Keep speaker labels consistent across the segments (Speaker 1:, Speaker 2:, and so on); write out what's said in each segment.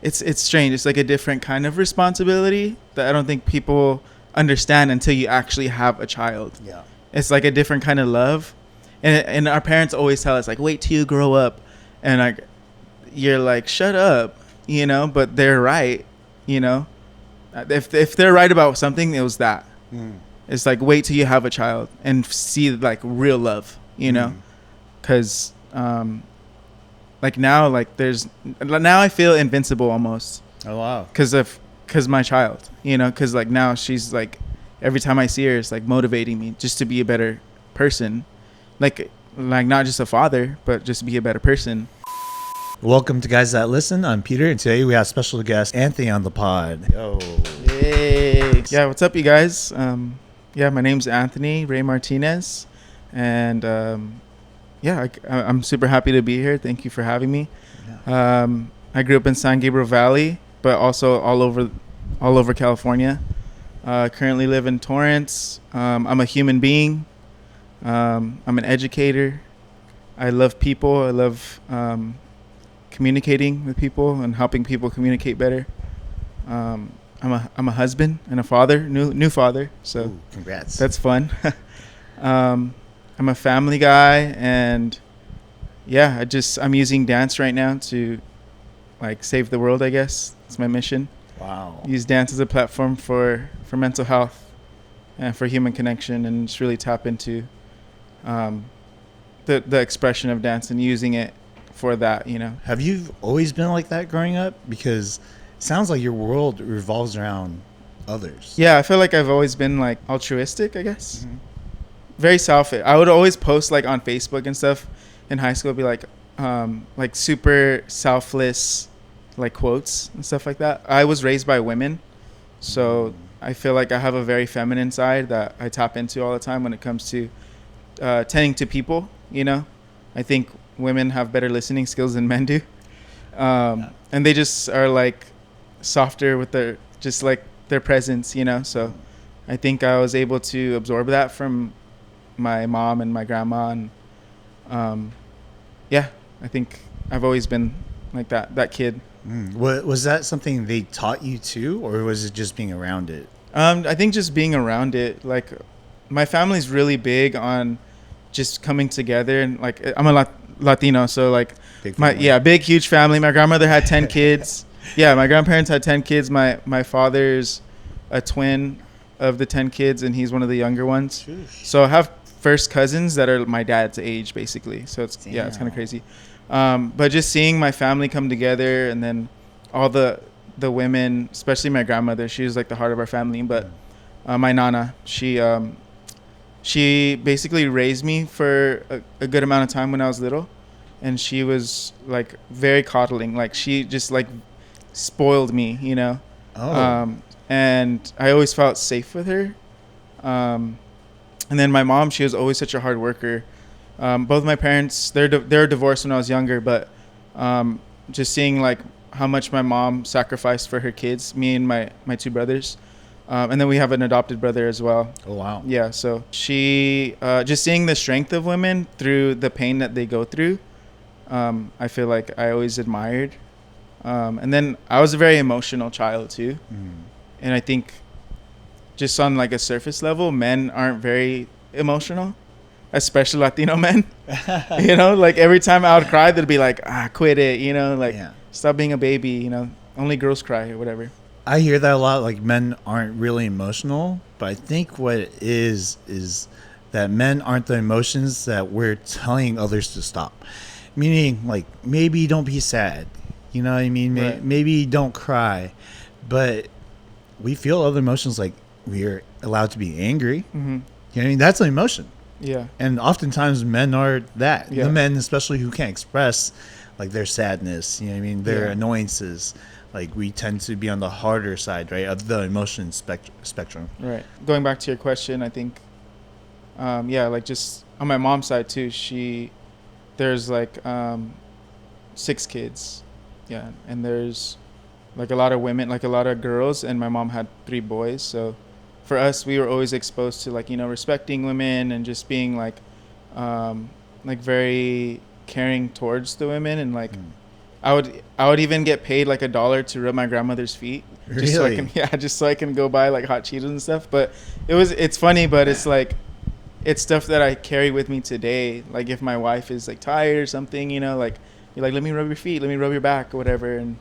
Speaker 1: it's strange. It's like a different kind of responsibility that I don't think people understand until you actually have a child.
Speaker 2: Yeah.
Speaker 1: It's like a different kind of love. And our parents always tell us, like, wait till you grow up. And like, you're like, shut up, you know, but they're right, you know. If they're right about something, it was that. It's like, wait till you have a child and see like real love, you know, because like now, like now I feel invincible almost.
Speaker 2: Oh wow.
Speaker 1: Because my child, you know, because like now she's like, every time I see her, it's like motivating me just to be a better person, like not just a father, but just be a better person.
Speaker 2: Welcome to Guys That Listen. I'm Peter, and today we have special guest Anthony on the pod. Yo.
Speaker 1: Hey. Yeah, what's up, you guys? Yeah, my name's Anthony Martinez, and yeah, I'm super happy to be here. Thank you for having me. Yeah. I grew up in San Gabriel Valley, but also all over California. Currently live in Torrance. I'm a human being. I'm an educator. I love people. I love communicating with people and helping people communicate better. I'm a husband and a father, new father. So
Speaker 2: ooh, congrats.
Speaker 1: That's fun. I'm a family guy, and yeah, I'm using dance right now to like save the world, I guess. It's my mission.
Speaker 2: Wow.
Speaker 1: Use dance as a platform for mental health and for human connection, and just really tap into the expression of dance and using it for that, you know.
Speaker 2: Have you always been like that growing up? Because it sounds like your world revolves around others.
Speaker 1: Yeah, I feel like I've always been like altruistic, I guess. Mm-hmm. Very selfish. I would always post like on Facebook and stuff in high school, be like super selfless like quotes and stuff like that. I was raised by women, so I feel like I have a very feminine side that I tap into all the time when it comes to tending to people, you know. I think women have better listening skills than men do, and they just are like softer with their presence, you know. So I think I was able to absorb that from my mom and my grandma, and yeah, I think I've always been like that kid.
Speaker 2: Was that something they taught you too, or was it just being around it?
Speaker 1: I think just being around it. Like, my family's really big on just coming together, and like I'm a Latino, so like big huge family. My grandmother had 10 kids. Yeah, my grandparents had 10 kids. My father's a twin of the 10 kids, and he's one of the younger ones. Sheesh. So I have first cousins that are my dad's age, basically. So it's Damn. Yeah, it's kind of crazy. But just seeing my family come together, and then all the women, especially my grandmother, she was like the heart of our family. But my nana, she basically raised me for a good amount of time when I was little, and she was like very coddling. Like, she just like spoiled me, you know. And I always felt safe with her. And then my mom, she was always such a hard worker. Both my parents, they're divorced when I was younger, but just seeing like how much my mom sacrificed for her kids, me and my two brothers. And then we have an adopted brother as well.
Speaker 2: Oh, wow.
Speaker 1: Yeah, so she, just seeing the strength of women through the pain that they go through, I feel like I always admired. And then I was a very emotional child too. And I think just on like a surface level, men aren't very emotional, especially Latino men. You know, like every time I would cry, they'd be like, quit it, you know, like stop being a baby, you know, only girls cry or whatever.
Speaker 2: I hear that a lot, like men aren't really emotional, but I think what it is that men aren't the emotions that we're telling others to stop. Meaning, like, maybe don't be sad, you know what I mean? Right. Maybe don't cry, but we feel other emotions, like we're allowed to be angry. Mm-hmm. You know what I mean? That's an emotion. Yeah. And oftentimes men are that. Yeah. The men, especially who can't express like their sadness, you know what I mean? Their annoyances. Like, we tend to be on the harder side, right, of the emotion spectrum. Right.
Speaker 1: Going back to your question, I think, like just on my mom's side too, there's like 6 kids. Yeah. And there's like a lot of women, like a lot of girls, and my mom had 3 boys. So for us, we were always exposed to like, you know, respecting women and just being like very caring towards the women, and like I would even get paid like $1 to rub my grandmother's feet, just so I
Speaker 2: Really?
Speaker 1: can just so I can go buy like hot Cheetos and stuff. But it's funny, but it's like it's stuff that I carry with me today. Like if my wife is like tired or something, like you're like, let me rub your feet, let me rub your back or whatever, and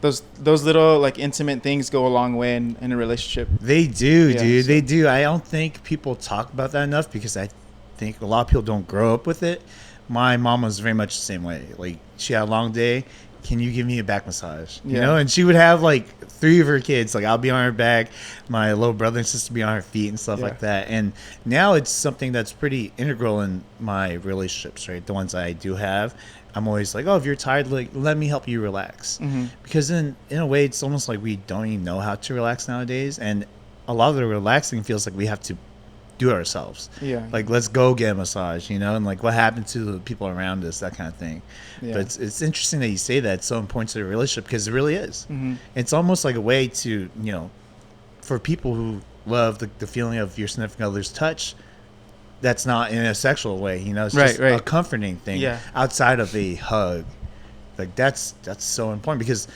Speaker 1: those little like intimate things go a long way in a relationship.
Speaker 2: They do,
Speaker 1: Yeah,
Speaker 2: dude.
Speaker 1: so-
Speaker 2: They do. I don't think people talk about that enough because I think a lot of people don't grow up with it. My mom was very much the same way. Like she had a long day. Can you give me a back massage? You
Speaker 1: Yeah.
Speaker 2: know, and she would have like 3 of her kids. Like I'll be on her back, my little brother and sister be on her feet and stuff
Speaker 1: Yeah.
Speaker 2: like that. And now it's something that's pretty integral in my relationships, right? The ones I do have. I'm always like, oh, if you're tired, like let me help you relax.
Speaker 1: Mhm.
Speaker 2: Because in a way, it's almost like we don't even know how to relax nowadays, and a lot of the relaxing feels like we have to do it ourselves.
Speaker 1: Yeah.
Speaker 2: Like let's go get a massage, and like what happened to the people around us, that kind of thing.
Speaker 1: Yeah.
Speaker 2: But it's interesting that you say that. It's so important to the relationship because it really is.
Speaker 1: Mhm.
Speaker 2: It's almost like a way to for people who love the feeling of your significant other's touch. That's not in a sexual way, it's
Speaker 1: Right,
Speaker 2: just a
Speaker 1: right.
Speaker 2: comforting thing
Speaker 1: Yeah.
Speaker 2: outside of a hug. Like that's so important because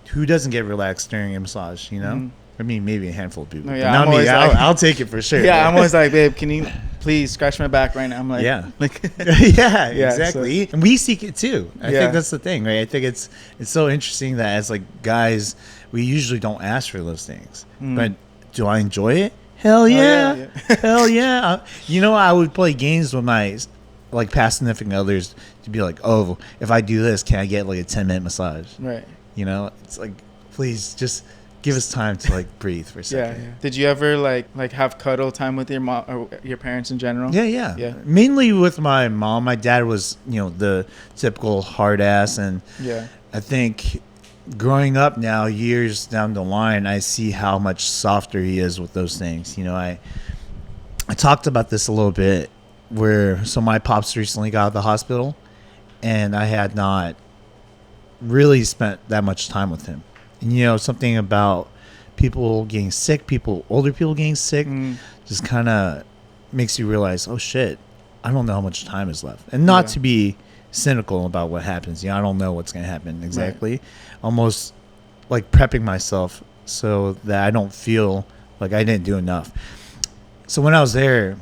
Speaker 2: who doesn't get relaxed during a massage,
Speaker 1: Mhm.
Speaker 2: I mean, maybe a handful of people.
Speaker 1: No,
Speaker 2: but
Speaker 1: yeah,
Speaker 2: not
Speaker 1: I'm
Speaker 2: me.
Speaker 1: always like-
Speaker 2: I'll take it for sure.
Speaker 1: Yeah, I'm always like, babe, can you please scratch my back right now? I'm like,
Speaker 2: Yeah.
Speaker 1: like,
Speaker 2: yeah,
Speaker 1: Yeah,
Speaker 2: exactly. And we seek it too. I
Speaker 1: Yeah.
Speaker 2: think that's the thing, right? I think it's so interesting that as like guys, we usually don't ask for those things.
Speaker 1: Mm.
Speaker 2: But do I enjoy it? Hell yeah.
Speaker 1: yeah.
Speaker 2: Hell yeah. I would play games with my like past significant others to be like, oh, if I do this, can I get like a 10-minute massage?
Speaker 1: right.
Speaker 2: It's like, please just give us time to like breathe for a
Speaker 1: Yeah,
Speaker 2: second.
Speaker 1: yeah. Did you ever like have cuddle time with your mom or your parents in general?
Speaker 2: Yeah.
Speaker 1: Yeah.
Speaker 2: Mainly with my mom. My dad was, the typical hard ass. And
Speaker 1: Yeah.
Speaker 2: I think growing up now, years down the line, I see how much softer he is with those things. I talked about this a little bit so my pops recently got out of the hospital and I had not really spent that much time with him. And, something about people getting sick, older people getting sick,
Speaker 1: Mm.
Speaker 2: just kind of makes you realize, oh shit, I don't know how much time is left. And not
Speaker 1: Yeah.
Speaker 2: to be cynical about what happens. I don't know what's going to happen exactly. Almost like prepping myself so that I don't feel like I didn't do enough. So when I was there,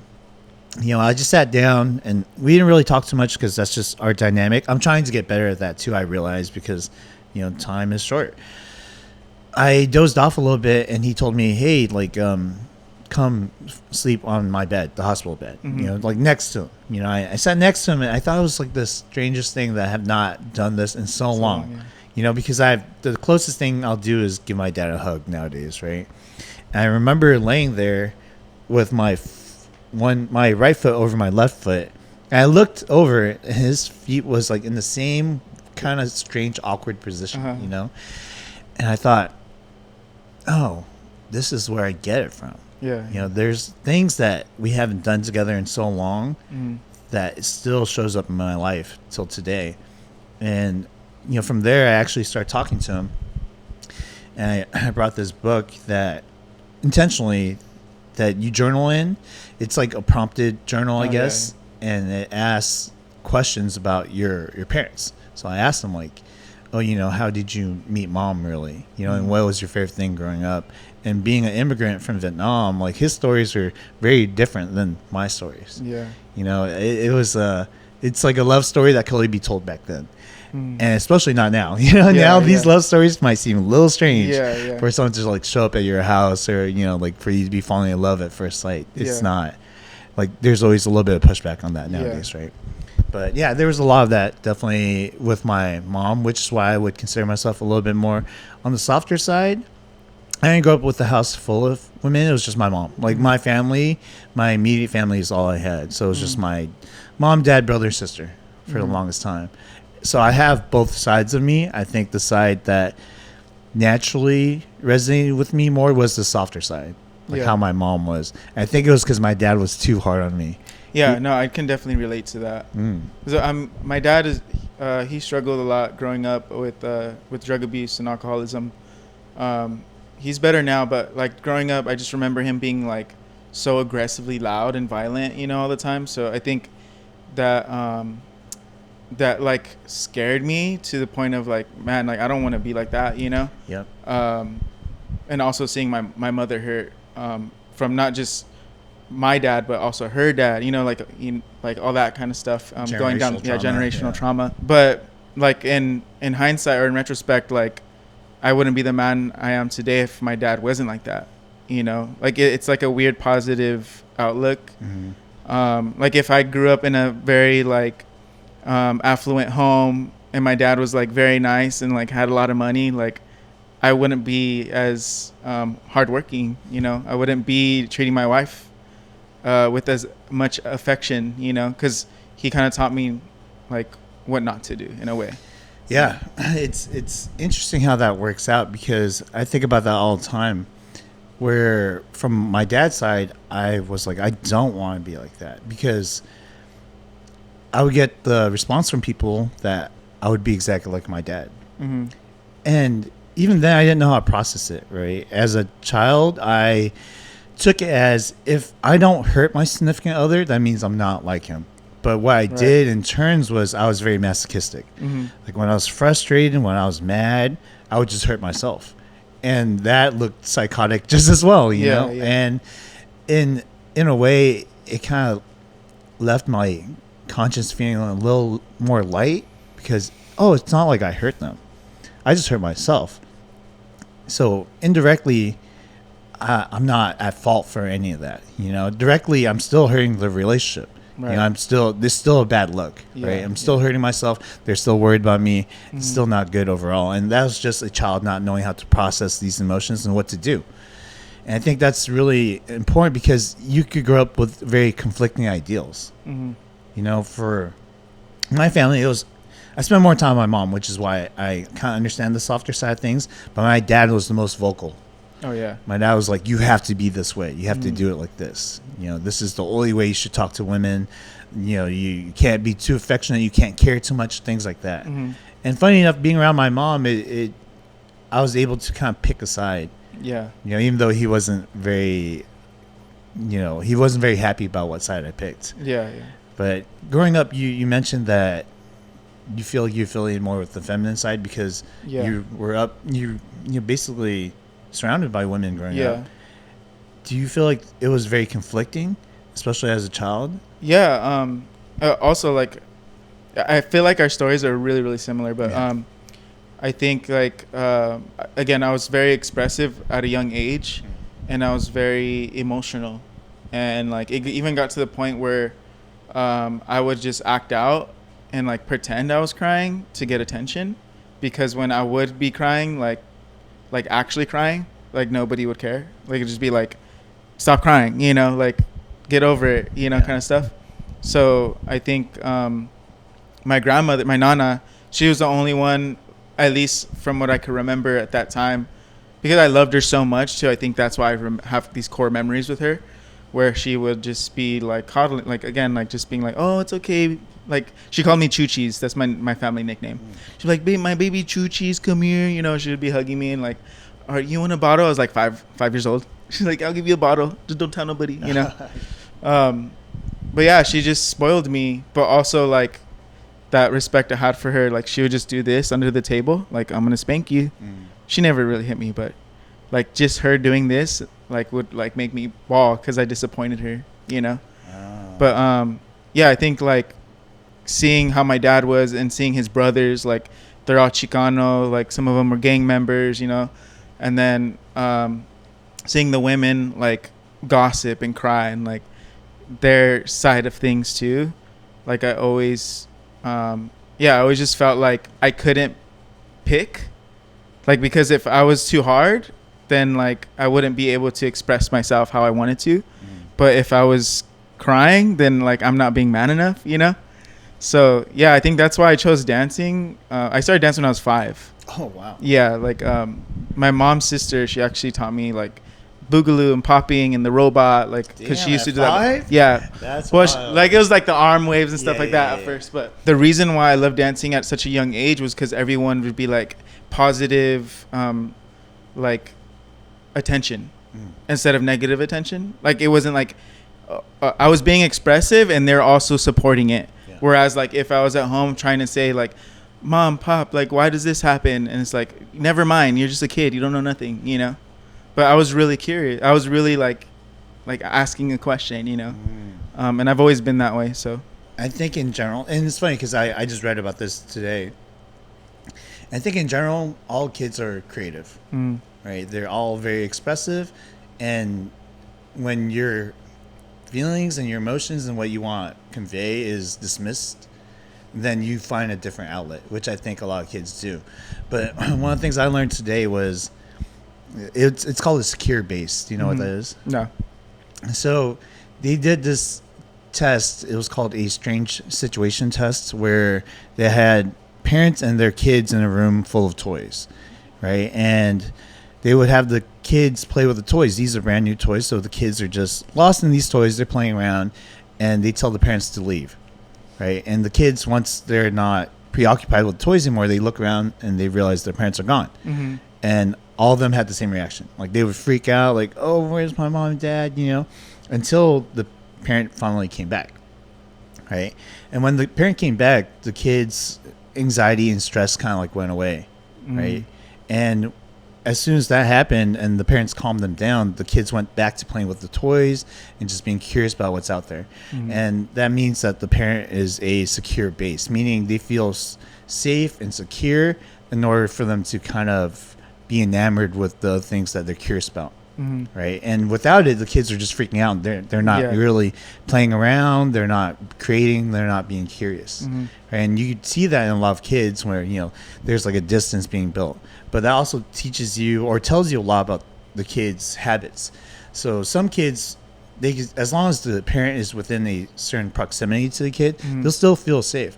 Speaker 2: I just sat down and we didn't really talk too much because that's just our dynamic. I'm trying to get better at that too, I realize, because, time is short. I dozed off a little bit and he told me, hey, like, come sleep on my bed, the hospital bed,
Speaker 1: Mhm.
Speaker 2: like next to him. I sat next to him and I thought it was like the strangest thing that I have not done this in so long.
Speaker 1: Yeah.
Speaker 2: Because the closest thing I'll do is give my dad a hug nowadays, right? And I remember laying there with my right foot over my left foot, and I looked over, and his feet was like in the same kind of strange, awkward position,
Speaker 1: Uh-huh.
Speaker 2: And I thought, oh, this is where I get it from.
Speaker 1: Yeah.
Speaker 2: There's things that we haven't done together in so long
Speaker 1: Mm.
Speaker 2: that it still shows up in my life till today. And, from there, I actually started talking to him. And I brought this book that intentionally that you journal in. It's like a prompted journal, I
Speaker 1: Oh,
Speaker 2: guess. And it asks questions about your parents. So I asked him like, oh, how did you meet mom really? And what was your favorite thing growing up? And being an immigrant from Vietnam, like his stories are very different than my stories.
Speaker 1: Yeah.
Speaker 2: It was it's like a love story that could only be told back then.
Speaker 1: Mm.
Speaker 2: And especially not now. Now these love stories might seem a little strange
Speaker 1: Yeah.
Speaker 2: for someone to like show up at your house or, like for you to be falling in love at first sight. It's
Speaker 1: Yeah.
Speaker 2: not. Like there's always a little bit of pushback on that nowadays, right? But yeah, there was a lot of that definitely with my mom, which is why I would consider myself a little bit more on the softer side. I didn't grow up with a house full of women. It was just my mom. Like my family, my immediate family is all I had. So it was just my mom, dad, brother, sister for the longest time. So I have both sides of me. I think the side that naturally resonated with me more was the softer side, like how my mom was. And I think it was because my dad was too hard on me.
Speaker 1: Yeah, no, I can definitely relate to that. So my dad is he struggled a lot growing up with drug abuse and alcoholism. He's better now, but like growing up, I just remember him being like so aggressively loud and violent, all the time. So I think that that like scared me to the point of like, man, like I don't want to be like that, you know.
Speaker 2: Yep.
Speaker 1: And also seeing my mother hurt from not just my dad but also her dad, you know, like all that kind of stuff, going down generational trauma. But like in hindsight or in retrospect, like I wouldn't be the man I am today if my dad wasn't like that, you know. Like it's like a weird positive outlook. Like if I grew up in a very like affluent home and my dad was like very nice and like had a lot of money, like I wouldn't be as hardworking, you know. I wouldn't be treating my wife with as much affection, you know, because he kind of taught me like what not to do in a way.
Speaker 2: Yeah, it's interesting how that works out, because I think about that all the time, where from my dad's side, I was like, I don't want to be like that, because I would get the response from people that I would be exactly like my dad. And even then I didn't know how to process it, right? As a child, I took it as, if I don't hurt my significant other, that means I'm not like him. But what I did in turns was I was very masochistic. Like when I was frustrated, when I was mad, I would just hurt myself. And that looked psychotic just as well, you know? Yeah. And in a way, it kind of left my conscience feeling a little more light, because, oh, it's not like I hurt them. I just hurt myself. So indirectly, I'm not at fault for any of that. You know, directly, I'm still hurting the relationship. Right. You know, there's still a bad look, right? I'm still hurting myself. They're still worried about me. It's still not good overall. And that was just a child not knowing how to process these emotions and what to do. And I think that's really important, because you could grow up with very conflicting ideals. You know, for my family, I spent more time with my mom, which is why I kind of understand the softer side of things. But my dad was the most vocal.
Speaker 1: Oh, yeah.
Speaker 2: My dad was like, you have to be this way. You have to do it like this. You know, this is the only way you should talk to women. You know, you can't be too affectionate. You can't care too much, things like that. And funny enough, being around my mom, I was able to kind of pick a side. Yeah. You know, even though he wasn't very happy about what side I picked. Yeah. But growing up, you mentioned that you feel like you affiliated more with the feminine side because you were you basically surrounded by women growing up. Do you feel like it was very conflicting, especially as a child? Yeah.
Speaker 1: Also, like, I feel like our stories are really, really similar, but I think, like, again, I was very expressive at a young age, and I was very emotional, and like it even got to the point where I would just act out and like pretend I was crying to get attention, because when I would be crying, like actually crying, like nobody would care. Like it'd just be like, stop crying, you know, like get over it, you know, kind of stuff. So I think my grandmother, my nana, she was the only one, at least from what I could remember at that time, because I loved her so much too. I think that's why I have these core memories with her, where she would just be like coddling, like again, like just being like, oh, it's okay. Like she called me Choo-Cheese. That's my family nickname. She's like, my baby Choo-Cheese, come here. You know, she would be hugging me and like, all right, you want a bottle? I was like five years old. She's like, I'll give you a bottle. Just don't tell nobody, you know? But yeah, she just spoiled me. But also like that respect I had for her, like she would just do this under the table. Like, I'm going to spank you. She never really hit me, but like just her doing this, like would like make me bawl because I disappointed her, you know? But yeah, I think like seeing how my dad was and seeing his brothers, like they're all Chicano, like some of them were gang members, you know? And then seeing the women like gossip and cry and like their side of things too. Like I always, I always just felt like I couldn't pick, like, because if I was too hard, then like I wouldn't be able to express myself how I wanted to. But if I was crying, then like I'm not being man enough, you know? So yeah, I think that's why I chose dancing. I started dancing when I was 5.
Speaker 2: Oh wow.
Speaker 1: Yeah, like my mom's sister, she actually taught me like boogaloo and popping and the robot, like because she used to do
Speaker 2: 5?
Speaker 1: that. Yeah,
Speaker 2: that's
Speaker 1: well, like it was like the arm waves and stuff like that at first. But the reason why I loved dancing at such a young age was because everyone would be like positive, like attention instead of negative attention. Like it wasn't like I was being expressive and they're also supporting it. Whereas like if I was at home trying to say like, Mom, Pop, like why does this happen? And it's like, never mind, you're just a kid, you don't know nothing, you know. But I was really curious. I was really like asking a question, you know. And I've always been that way. So
Speaker 2: I think in general, and it's funny because I just read about this today. I think in general, all kids are creative, right? They're all very expressive, and when your feelings and your emotions and what you want to convey is dismissed, then you find a different outlet, which I think a lot of kids do. But one of the things I learned today was it's called a secure base. Do you know what that is?
Speaker 1: No.
Speaker 2: So they did this test. It was called a strange situation test, where they had parents and their kids in a room full of toys, right? And they would have the kids play with the toys. These are brand new toys, so the kids are just lost in these toys. They're playing around, and they tell the parents to leave, right? And the kids, once they're not preoccupied with the toys anymore, they look around and they realize their parents are gone. And all of them had the same reaction. Like, they would freak out, like, oh, where's my mom and dad, you know, until the parent finally came back, right? And when the parent came back, the kids' anxiety and stress kind of like went away, right? And as soon as that happened and the parents calmed them down, the kids went back to playing with the toys and just being curious about what's out there. And that means that the parent is a secure base, meaning they feel safe and secure in order for them to kind of be enamored with the things that they're curious about. Right. And without it, the kids are just freaking out. They're not really playing around. They're not creating. They're not being curious. And you see that in a lot of kids where, you know, there's like a distance being built. But that also teaches you or tells you a lot about the kids' habits. So some kids, as long as the parent is within a certain proximity to the kid, they'll still feel safe.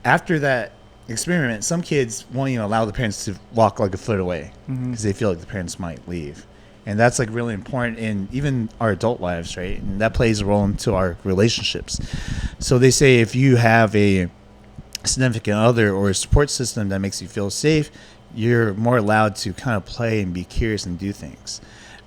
Speaker 2: After that experiment, some kids won't even allow the parents to walk like a foot away because they feel like the parents might leave. And that's like really important in even our adult lives, right? And that plays a role into our relationships. So they say if you have a significant other or a support system that makes you feel safe, you're more allowed to kind of play and be curious and do things.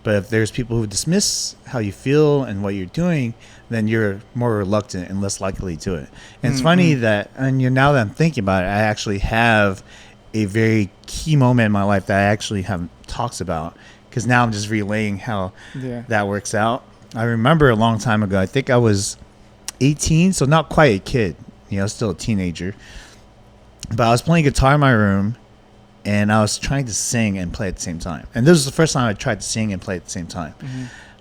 Speaker 2: But if there's people who dismiss how you feel and what you're doing, then you're more reluctant and less likely to do it. And it's funny that, and now that I'm thinking about it, I actually have a very key moment in my life that I actually haven't talked about, because now I'm just relaying how that works out. I remember a long time ago, I think I was 18, so not quite a kid, you know, still a teenager. But I was playing guitar in my room, and I was trying to sing and play at the same time. And this was the first time I tried to sing and play at the same time.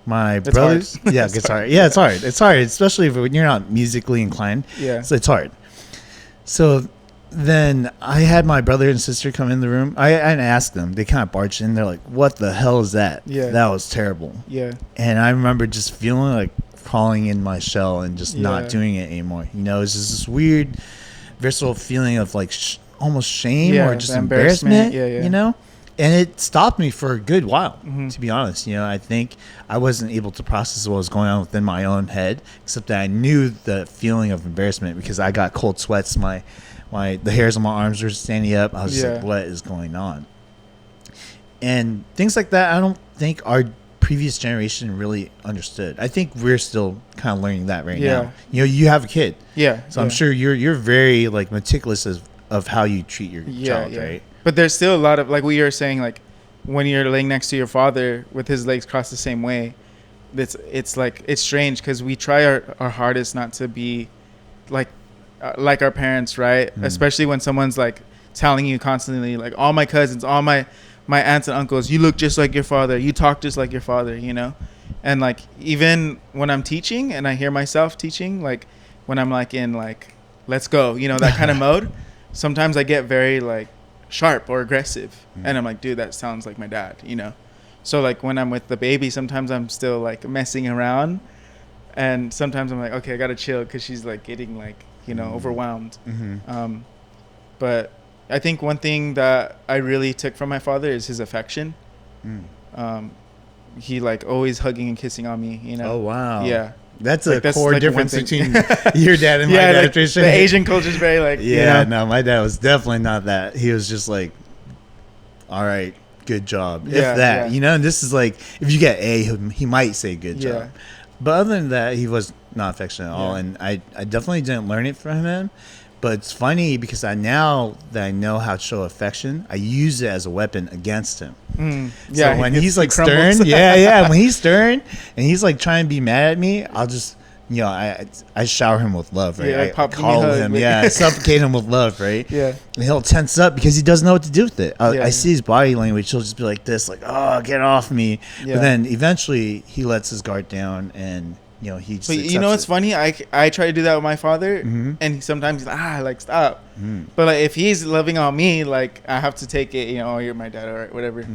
Speaker 2: My brothers, guitar. Yeah, it's hard. It's hard, especially when you're not musically inclined. Yeah, so it's hard. So then I had my brother and sister come in the room. I asked them. They kind of barged in. They're like, "What the hell is that? Yeah, that was terrible." Yeah. And I remember just feeling like crawling in my shell and just not doing it anymore. You know, it's just this weird, visceral feeling of like almost shame or just embarrassment. You know. And it stopped me for a good while, to be honest. You know, I think I wasn't able to process what was going on within my own head, except that I knew the feeling of embarrassment because I got cold sweats. The hairs on my arms were standing up. I was just like, what is going on? And things like that, I don't think our previous generation really understood. I think we're still kind of learning that right now. You know, you have a kid. So I'm sure you're very like meticulous of how you treat your child, right?
Speaker 1: But there's still a lot of, like we were saying, like when you're laying next to your father with his legs crossed the same way, it's like, it's strange because we try our hardest not to be like our parents, right? Especially when someone's like telling you constantly, like all my cousins, all my aunts and uncles, you look just like your father, you talk just like your father, you know? And like even when I'm teaching and I hear myself teaching, like when I'm like in like, let's go, you know, that kind of mode, sometimes I get very like sharp or aggressive and I'm like, dude, that sounds like my dad, you know? So like when I'm with the baby, sometimes I'm still like messing around, and sometimes I'm like, okay, I gotta chill because she's like getting like, you know, overwhelmed. But I think one thing that I really took from my father is his affection. He like always hugging and kissing on me, you know?
Speaker 2: Oh wow.
Speaker 1: Yeah.
Speaker 2: That's like, a core difference between your dad and my dad.
Speaker 1: Like, the Asian culture is very like, you know?
Speaker 2: No, my dad was definitely not that. He was just like, all right, good job. If that, you know, and this is like, if you get A, he might say good job. But other than that, he was not affectionate at all.
Speaker 1: Yeah.
Speaker 2: And I definitely didn't learn it from him. But it's funny because now that I know how to show affection, I use it as a weapon against him.
Speaker 1: Yeah.
Speaker 2: So when he's like
Speaker 1: crumbles.
Speaker 2: stern, yeah, when he's stern and he's like trying to be mad at me, I'll just, I shower him with love, right?
Speaker 1: Yeah,
Speaker 2: I
Speaker 1: pop, give me a
Speaker 2: coddle
Speaker 1: hug,
Speaker 2: him,
Speaker 1: like-
Speaker 2: suffocate him with love, right?
Speaker 1: Yeah.
Speaker 2: And he'll tense up because he doesn't know what to do with it.
Speaker 1: Yeah.
Speaker 2: I see his body language. He'll just be like this, like, oh, get off me.
Speaker 1: Yeah.
Speaker 2: But then eventually he lets his guard down and, he just
Speaker 1: But you
Speaker 2: accepts
Speaker 1: know what's
Speaker 2: it.
Speaker 1: funny? I try to do that with my father, and sometimes he's like, stop. But like if he's loving on me, like I have to take it. Oh, you're my dad, all right, whatever.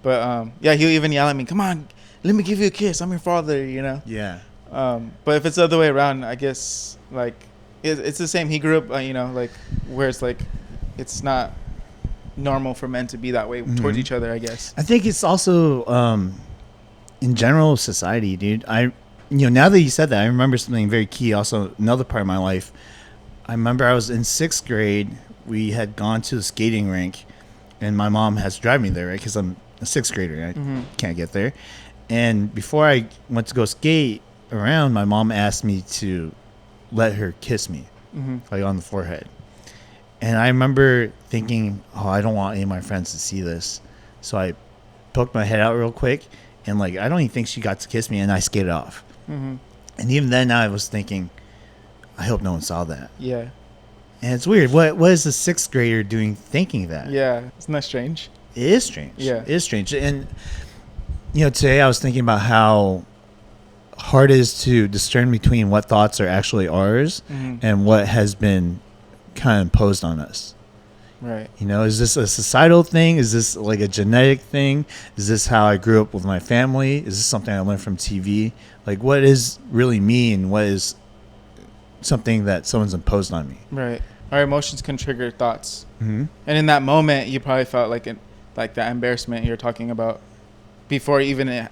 Speaker 1: But yeah, he'll even yell at me, come on, let me give you a kiss. I'm your father,
Speaker 2: Yeah.
Speaker 1: But if it's the other way around, I guess like it's the same. He grew up, like where it's like it's not normal for men to be that way towards each other, I guess.
Speaker 2: I think it's also in general society, dude. Now that you said that, I remember something very key. Also, another part of my life. I remember I was in 6th grade. We had gone to the skating rink, and my mom has to drive me there, right? Because I'm a 6th grader. And I can't get there. And before I went to go skate around, my mom asked me to let her kiss me, like on the forehead. And I remember thinking, oh, I don't want any of my friends to see this. So I poked my head out real quick, and like I don't even think she got to kiss me, and I skated off. And even then, I was thinking, I hope no one saw that.
Speaker 1: Yeah.
Speaker 2: And it's weird. What is a 6th grader doing thinking that?
Speaker 1: Yeah. Isn't that strange?
Speaker 2: It is strange.
Speaker 1: Yeah.
Speaker 2: It is strange. And, today I was thinking about how hard it is to discern between what thoughts are actually ours and what has been kind of imposed on us.
Speaker 1: Right.
Speaker 2: Is this a societal thing? Is this like a genetic thing? Is this how I grew up with my family? Is this something I learned from TV? Like, what is really me and what is something that someone's imposed on me?
Speaker 1: Right. Our emotions can trigger thoughts. And in that moment, you probably felt like that embarrassment you're talking about before even it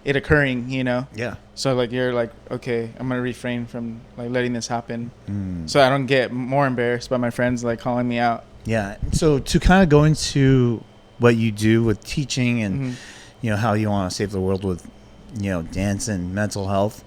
Speaker 1: occurring,
Speaker 2: Yeah.
Speaker 1: So like you're like, okay, I'm gonna refrain from like letting this happen, so I don't get more embarrassed by my friends like calling me out.
Speaker 2: Yeah. So to kind of go into what you do with teaching and how you want to save the world with dance and mental health.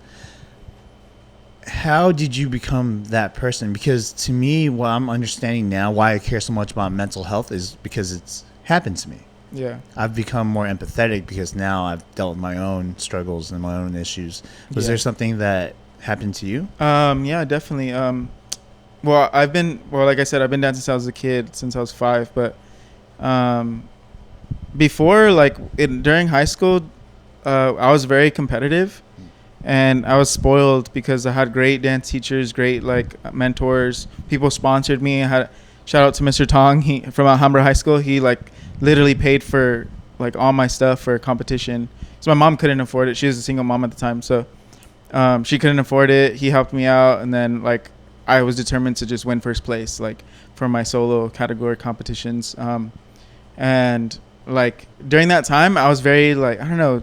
Speaker 2: How did you become that person? Because to me, what I'm understanding now, why I care so much about mental health is because it's happened to me.
Speaker 1: Yeah.
Speaker 2: I've become more empathetic because now I've dealt with my own struggles and my own issues. Was there something that happened to you?
Speaker 1: Yeah, definitely. Well, like I said, I've been dancing since I was a kid, since I was 5. But before, during high school, I was very competitive, and I was spoiled because I had great dance teachers, great mentors. People sponsored me. Shout out to Mr. Tong. He from Alhambra High School. He literally paid for all my stuff for competition. So my mom couldn't afford it. She was a single mom at the time, so she couldn't afford it. He helped me out, and then I was determined to just win first place for my solo category competitions. And during that time, I was very I don't know,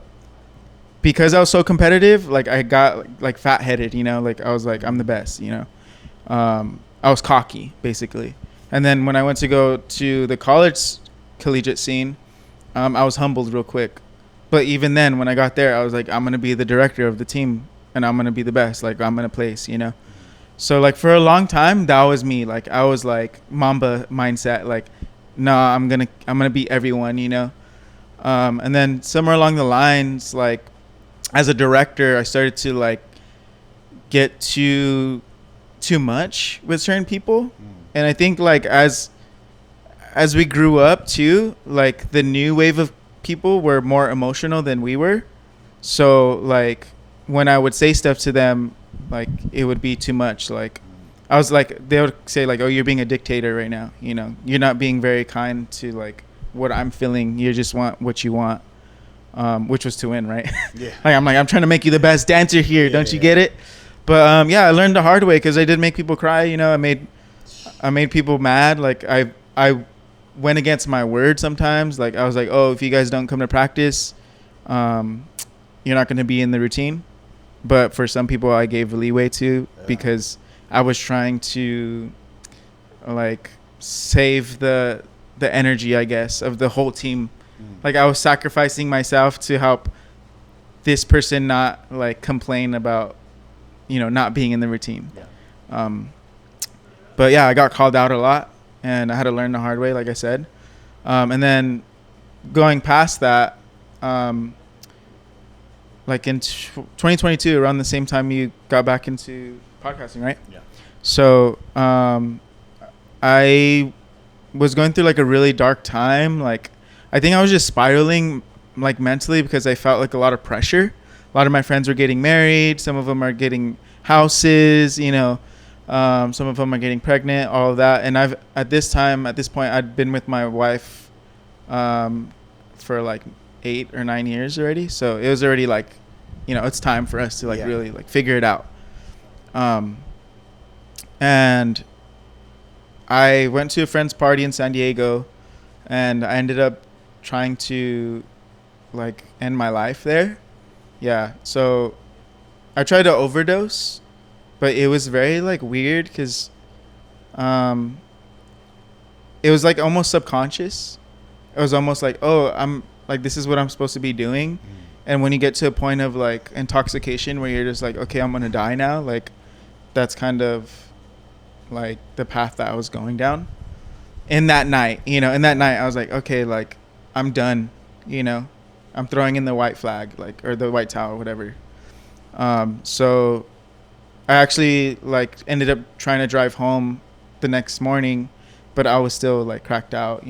Speaker 1: because I was so competitive. I got fat headed, I was I'm the best, I was cocky basically. And then when I went to go to the collegiate scene, I was humbled real quick. But even then, when I got there, I was I'm going to be the director of the team, and I'm going to be the best. I'm going to place, So for a long time, that was me. I was Mamba mindset. No, I'm going to beat everyone, And then somewhere along the lines, as a director, I started to get too much with certain people. And I think as we grew up too, the new wave of people were more emotional than we were. So when I would say stuff to them, it would be too much. I was they would say oh, you're being a dictator right now. You're not being very kind to what I'm feeling. You just want what you want, which was to win, right? Yeah. I'm trying to make you the best dancer here. Don't you get it? But I learned the hard way because I did make people cry. I made people mad. I went against my word sometimes. I was oh, if you guys don't come to practice, you're not going to be in the routine. But for some people, I gave leeway to because I was trying to save the energy, I guess, of the whole team. I was sacrificing myself to help this person not complain about not being in the routine.
Speaker 2: Yeah.
Speaker 1: But yeah, I got called out a lot, and I had to learn the hard way, like I said. And then going past that, like in 2022, around the same time you got back into podcasting, right?
Speaker 2: Yeah.
Speaker 1: So I was going through like a really dark time. Like I think I was just spiraling like mentally because I felt like a lot of pressure. A lot of my friends were getting married. Some of them are getting houses, some of them are getting pregnant, all of that. And at this point, I'd been with my wife for like 8 or 9 years already. So it was already like, it's time for us to like really like figure it out. And I went to a friend's party in San Diego, and I ended up trying to like end my life there. Yeah. So I tried to overdose, but it was very like weird because it was like almost subconscious. It was almost like, oh, I'm like, this is what I'm supposed to be doing. And when you get to a point of like intoxication where you're just like, okay, I'm going to die now. Like that's kind of like the path that I was going down in that night. I was like, okay, like I'm done, I'm throwing in the white flag, like, or the white towel, whatever. So I actually like ended up trying to drive home the next morning, but I was still like cracked out,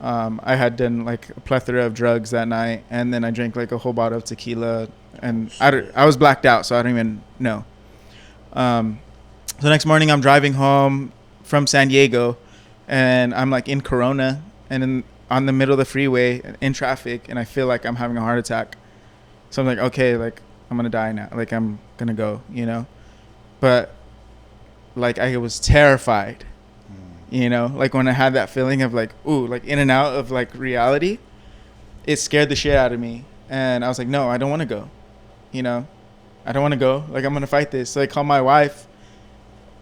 Speaker 1: I had done like a plethora of drugs that night, and then I drank like a whole bottle of tequila, and I was blacked out, so I don't even know. So the next morning I'm driving home from San Diego, and I'm like in Corona and on the middle of the freeway in traffic, and I feel like I'm having a heart attack. So I'm like, okay, like I'm going to die now. Like I'm going to go, but like I was terrified, like when I had that feeling of like, ooh, like in and out of like reality, it scared the shit out of me. And I was like, no, I don't want to go, I don't want to go. Like I'm going to fight this. So I called my wife,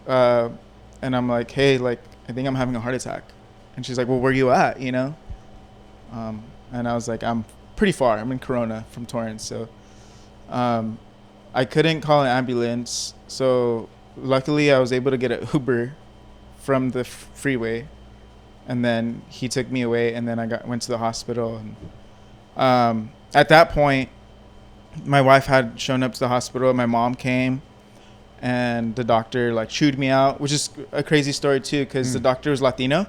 Speaker 1: and I'm like, hey, like, I think I'm having a heart attack. And she's like, well, where you at? And I was like, I'm pretty far. I'm in Corona from Torrance. So, I couldn't call an ambulance. So luckily I was able to get an Uber from the freeway, and then he took me away, and then I went to the hospital. And, at that point, my wife had shown up to the hospital. My mom came, and the doctor like chewed me out, which is a crazy story too, because the doctor was Latino,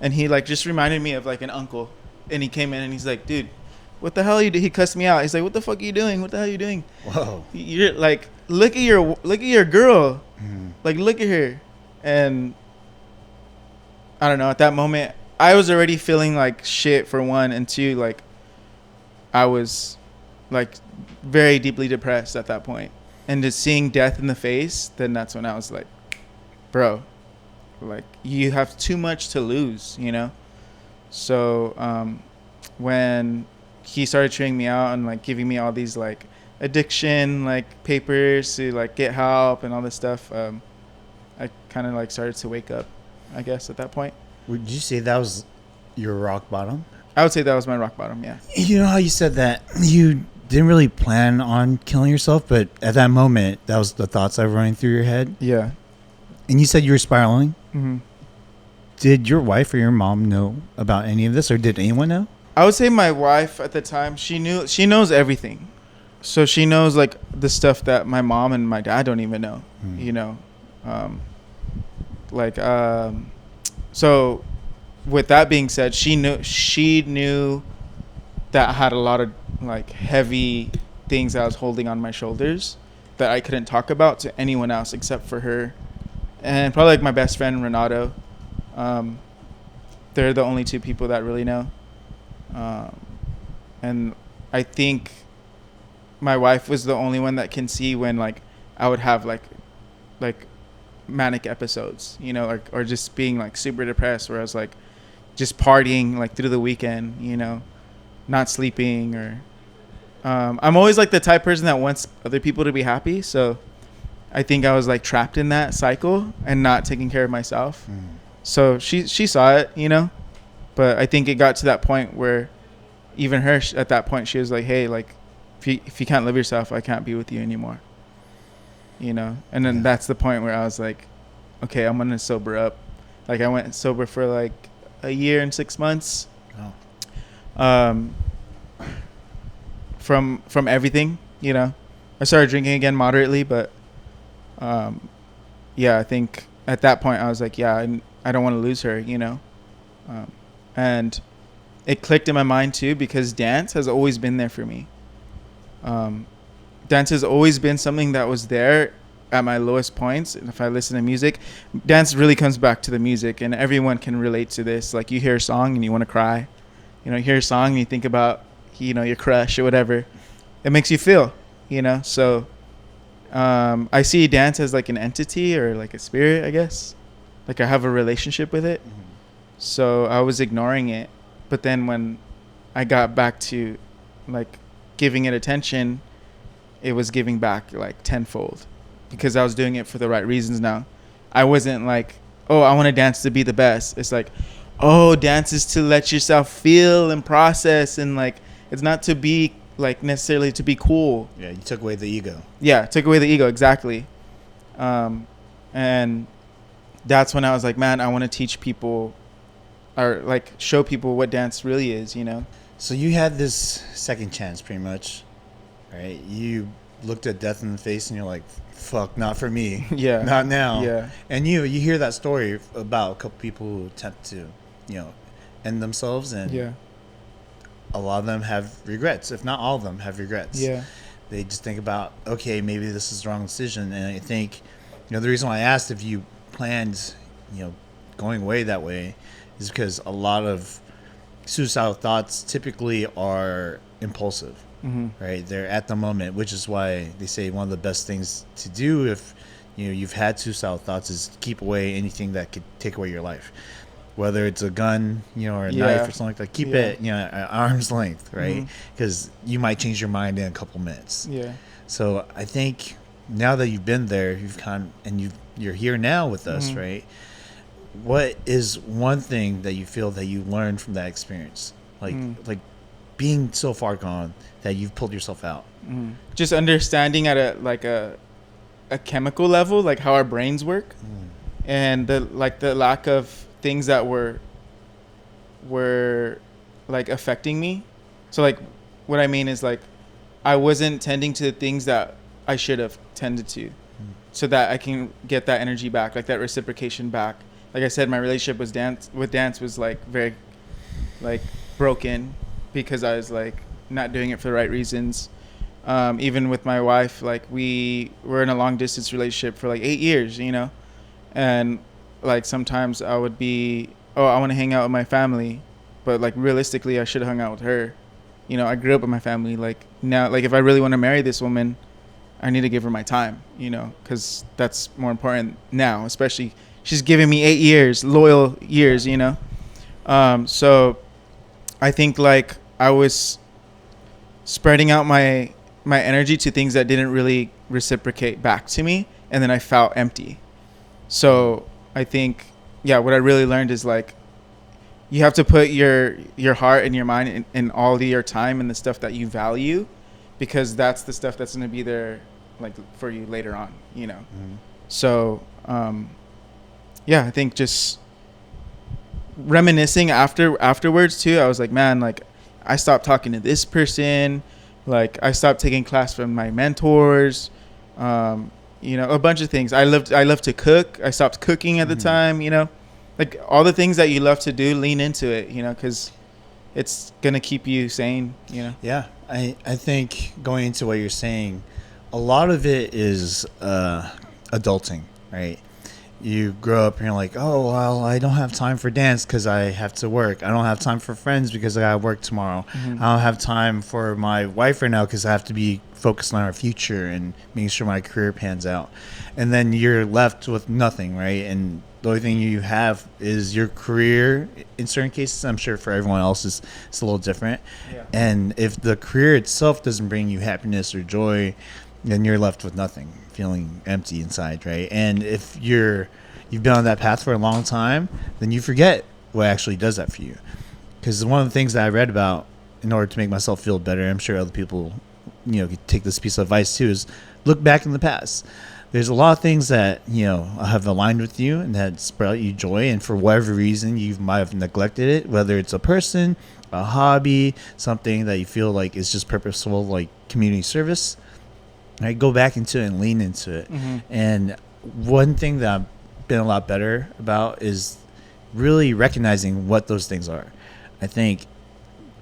Speaker 1: and he like just reminded me of like an uncle. And he came in and he's like, dude, what the hell are you doing? He cussed me out. He's like, what the fuck are you doing? What the hell are you doing?
Speaker 2: Whoa.
Speaker 1: You're like, look at your girl. Like, look at her. And I don't know, at that moment I was already feeling like shit, for one, and two, like I was like very deeply depressed at that point. And just seeing death in the face, then that's when I was like, bro, like you have too much to lose, So when he started chewing me out and like giving me all these like addiction like papers to like get help and all this stuff, I kind of like started to wake up, I guess, at that point.
Speaker 2: Would you say that was your rock bottom?
Speaker 1: I would say that was my rock bottom, yeah.
Speaker 2: You know how you said that you didn't really plan on killing yourself, but at that moment, that was the thoughts that were running through your head?
Speaker 1: Yeah.
Speaker 2: And you said you were spiraling?
Speaker 1: Mm-hmm.
Speaker 2: Did your wife or your mom know about any of this, or did anyone know?
Speaker 1: I would say my wife at the time, she knows everything. So she knows like the stuff that my mom and my dad don't even know, so with that being said, she knew that I had a lot of like heavy things that I was holding on my shoulders that I couldn't talk about to anyone else except for her and probably like my best friend Renato. They're the only two people that really know. And I think my wife was the only one that can see when like I would have like manic episodes, or just being like super depressed, where I was like just partying like through the weekend, not sleeping, or I'm always like the type of person that wants other people to be happy. So I think I was like trapped in that cycle and not taking care of myself. So she saw it, but I think it got to that point where even her at that point, she was like, hey, like if you can't live yourself, I can't be with you anymore. you know. And then that's the point where I was like, okay, I'm gonna sober up. Like I went sober for like a year and 6 months.
Speaker 2: Oh.
Speaker 1: From everything, you know. I started drinking again moderately, but yeah, I think at that point I was like, yeah, I don't want to lose her, you know. And it clicked in my mind too, because dance has always been there for me. Dance has always been something that was there at my lowest points. And if I listen to music, dance really comes back to the music, and everyone can relate to this. Like you hear a song and you want to cry, you know, you hear a song and you think about, you know, your crush or whatever. It makes you feel, you know. So I see dance as like an entity or like a spirit, I guess. Like I have a relationship with it. Mm-hmm. So I was ignoring it. But then when I got back to like giving it attention, it was giving back like tenfold, because I was doing it for the right reasons now. I wasn't like, oh, I want to dance to be the best. It's like, oh, dance is to let yourself feel and process, and like it's not to be like necessarily to be cool.
Speaker 2: Yeah, you took away the ego.
Speaker 1: Yeah, took away the ego, exactly. And that's when I was like, man, I want to teach people, or like show people what dance really is, you know.
Speaker 2: So you had this second chance, pretty much, right? You looked at death in the face and you're like, fuck, not for me.
Speaker 1: Yeah.
Speaker 2: Not now.
Speaker 1: Yeah.
Speaker 2: And you hear that story about a couple people who attempt to, you know, end themselves, and
Speaker 1: yeah,
Speaker 2: a lot of them have regrets. If not all of them have regrets.
Speaker 1: Yeah.
Speaker 2: They just think about, okay, maybe this is the wrong decision. And I think, you know, the reason why I asked if you planned, you know, going away that way is because a lot of suicidal thoughts typically are impulsive. Mm-hmm. Right, they're at the moment, which is why they say one of the best things to do if you know you've had suicidal thoughts is keep away anything that could take away your life, whether it's a gun, you know, or a knife or something like that. Keep it, you know, at arm's length, right? Because you might change your mind in a couple minutes.
Speaker 1: Yeah.
Speaker 2: So I think now that you've been there, you're here now with us, right? What is one thing that you feel that you learned from that experience, like being so far gone that you've pulled yourself out?
Speaker 1: Just understanding at a chemical level, like how our brains work, and the lack of things that were like affecting me. So like what I mean is like I wasn't tending to the things that I should have tended to, so that I can get that energy back, like that reciprocation back. Like I said, my relationship with dance was like very like broken, because I was like not doing it for the right reasons. Even with my wife, like we were in a long distance relationship for like 8 years, you know, and like sometimes I would be, oh, I want to hang out with my family, but like realistically I should have hung out with her. You know, I grew up with my family. Like now, like if I really want to marry this woman, I need to give her my time, you know, because that's more important now, especially she's giving me 8 years, loyal years, you know. So I think like I was spreading out my energy to things that didn't really reciprocate back to me, and then I felt empty. So I think, yeah, what I really learned is like you have to put your heart and your mind in all your time and the stuff that you value, because that's the stuff that's going to be there like for you later on, you know. So yeah, I think just reminiscing afterwards too, I was like, man, like I stopped talking to this person, like I stopped taking class from my mentors, you know, a bunch of things. I love to cook. I stopped cooking at the time, you know, like all the things that you love to do, lean into it, you know, because it's gonna keep you sane, you know.
Speaker 2: Yeah, I think going into what you're saying, a lot of it is adulting, right? You grow up and you're like, oh, well, I don't have time for dance because I have to work. I don't have time for friends because I got to work tomorrow. I don't have time for my wife right now because I have to be focused on our future and making sure my career pans out. And then you're left with nothing, right? And the only thing you have is your career. In certain cases, I'm sure for everyone else it's a little different. Yeah. And if the career itself doesn't bring you happiness or joy, then you're left with nothing, feeling empty inside, right? And if you've been on that path for a long time, then you forget what actually does that for you. Because one of the things that I read about in order to make myself feel better, I'm sure other people, you know, could take this piece of advice too, is look back in the past. there's a lot of things that have aligned with you and that brought you joy, and for whatever reason you might have neglected it, whether it's a person, a hobby, something that you feel like is just purposeful, like community service. Right, go back into it and lean into it. And one thing that I've been a lot better about is really recognizing what those things are. I think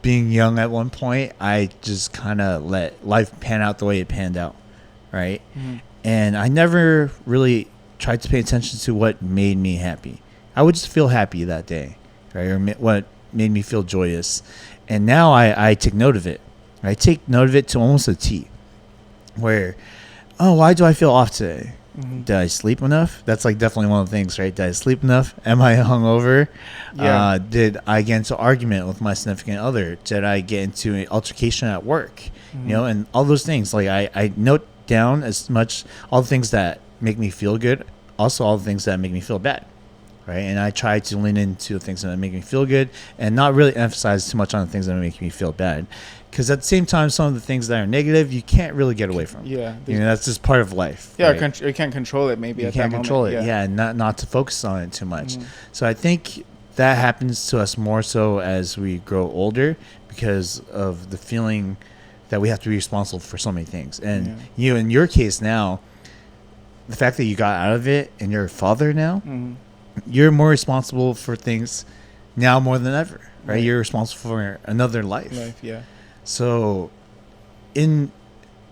Speaker 2: being young at one point, I just kind of let life pan out the way it panned out, right? And I never really tried to pay attention to what made me happy. I would just feel happy that day, right? Or what made me feel joyous. And now I take note of it. I take note of it to almost a T, where, oh, why do I feel off today? Did I sleep enough? That's like definitely one of the things, right? Did I sleep enough? Am I hungover? Yeah. Did I get into an argument with my significant other? Did I get into an altercation at work? And all those things. Like I note down as much all the things that make me feel good, also all the things that make me feel bad, right? And I try to lean into the things that make me feel good and not really emphasize too much on the things that make me feel bad. Because at the same time, some of the things that are negative, you can't really get away from.
Speaker 1: Yeah.
Speaker 2: That's just part of life.
Speaker 1: Yeah,
Speaker 2: right?
Speaker 1: You can't control it maybe
Speaker 2: you
Speaker 1: at
Speaker 2: can't
Speaker 1: that
Speaker 2: control
Speaker 1: moment.
Speaker 2: it, and not to focus on it too much. So I think that happens to us more so as we grow older because of the feeling that we have to be responsible for so many things. And you, in your case now, the fact that you got out of it and you're a father now, you're more responsible for things now more than ever, right? You're responsible for another life. So in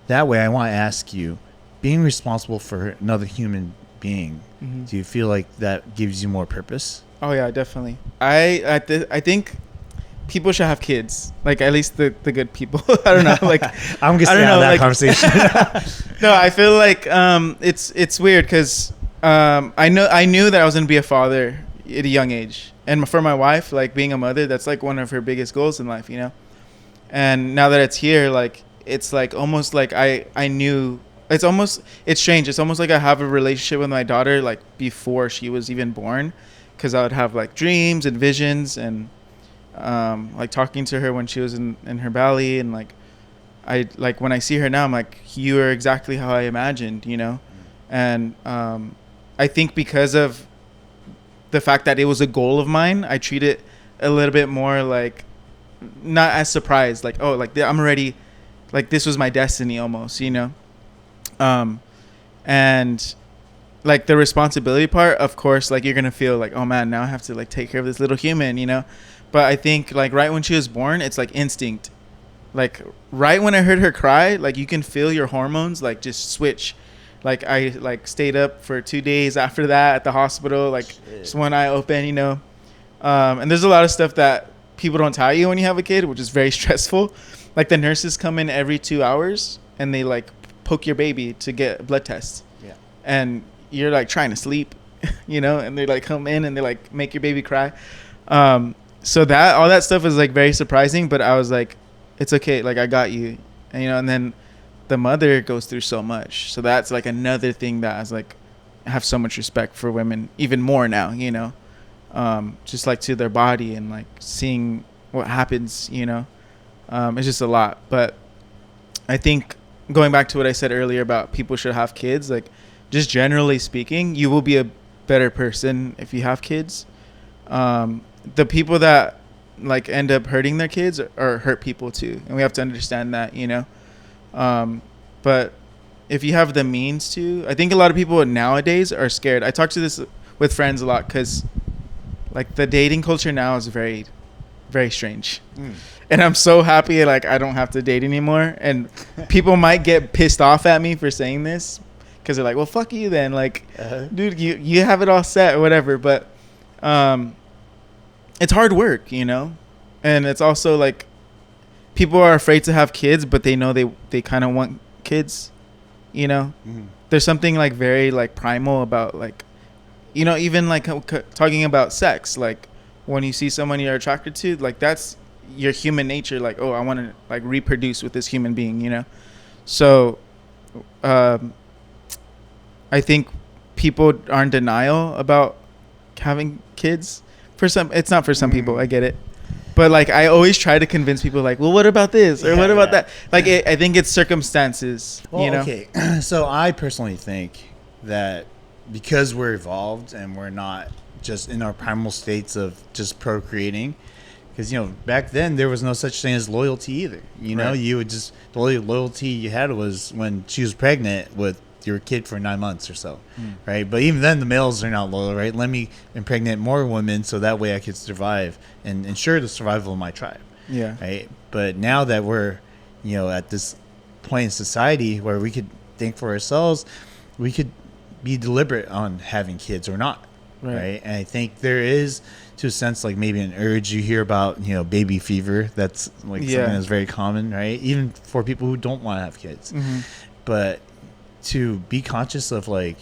Speaker 2: that way, I want to ask you, being responsible for another human being, do you feel like that gives you more purpose?
Speaker 1: Oh, yeah, definitely. I think people should have kids, like at least the good people. I don't know. Like
Speaker 2: I'm just out of that conversation.
Speaker 1: No, I feel like it's weird because I knew that I was going to be a father at a young age. And for my wife, like being a mother, that's like one of her biggest goals in life, And now that it's here, like it's like almost like I knew. It's strange. It's almost like I have a relationship with my daughter like before she was even born, because I would have like dreams and visions and like talking to her when she was in her belly, and like I like when I see her now, I'm like, you are exactly how I imagined, And I think because of the fact that it was a goal of mine, I treat it a little bit more like not as surprised, like, oh, like I'm already, like this was my destiny almost, and like the responsibility part, of course, like you're gonna feel like, oh man, now I have to like take care of this little human, but I think like right when she was born, it's like instinct. Like right when I heard her cry, like you can feel your hormones like just switch. Like I like stayed up for 2 days after that at the hospital, like just one eye open, and there's a lot of stuff that people don't tell you when you have a kid, which is very stressful. Like the nurses come in every 2 hours and they like poke your baby to get a blood test. Yeah. And you're like trying to sleep, and they like come in and they like make your baby cry. So that all that stuff is like very surprising, but I was like, it's okay. Like I got you, and then the mother goes through so much. So that's like another thing that I was like, I have so much respect for women even more now, just like to their body and like seeing what happens, it's just a lot. But I think going back to what I said earlier about people should have kids, like just generally speaking, you will be a better person if you have kids. The people that like end up hurting their kids are hurt people too, and we have to understand that, but if you have the means to, I think a lot of people nowadays are scared. I talk to this with friends a lot because like the dating culture now is very, very strange. And I'm so happy like I don't have to date anymore. And people might get pissed off at me for saying this because they're like, well, fuck you then. Like, dude, you have it all set or whatever. But it's hard work, and it's also like people are afraid to have kids, but they know they kind of want kids, There's something like very like primal about like, even like talking about sex, like when you see someone you're attracted to, like that's your human nature. Like, oh, I want to like reproduce with this human being, So I think people are in denial about having kids. For some, it's not for some people. I get it. But like I always try to convince people like, well, what about this or what about that? Like I think it's circumstances,
Speaker 2: Okay. So I personally think that because we're evolved and we're not just in our primal states of just procreating, because back then there was no such thing as loyalty either.
Speaker 1: Right.
Speaker 2: You would just, the only loyalty you had was when she was pregnant with your kid for 9 months or so, right? But even then the males are not loyal, right? Let me impregnate more women so that way I could survive and ensure the survival of my tribe.
Speaker 1: Yeah.
Speaker 2: Right. But now that we're at this point in society where we could think for ourselves, we could be deliberate on having kids or not. Right. And I think there is, to a sense, like maybe an urge. You hear about baby fever. That's like something that's very common, right? Even for people who don't want to have kids. But to be conscious of like,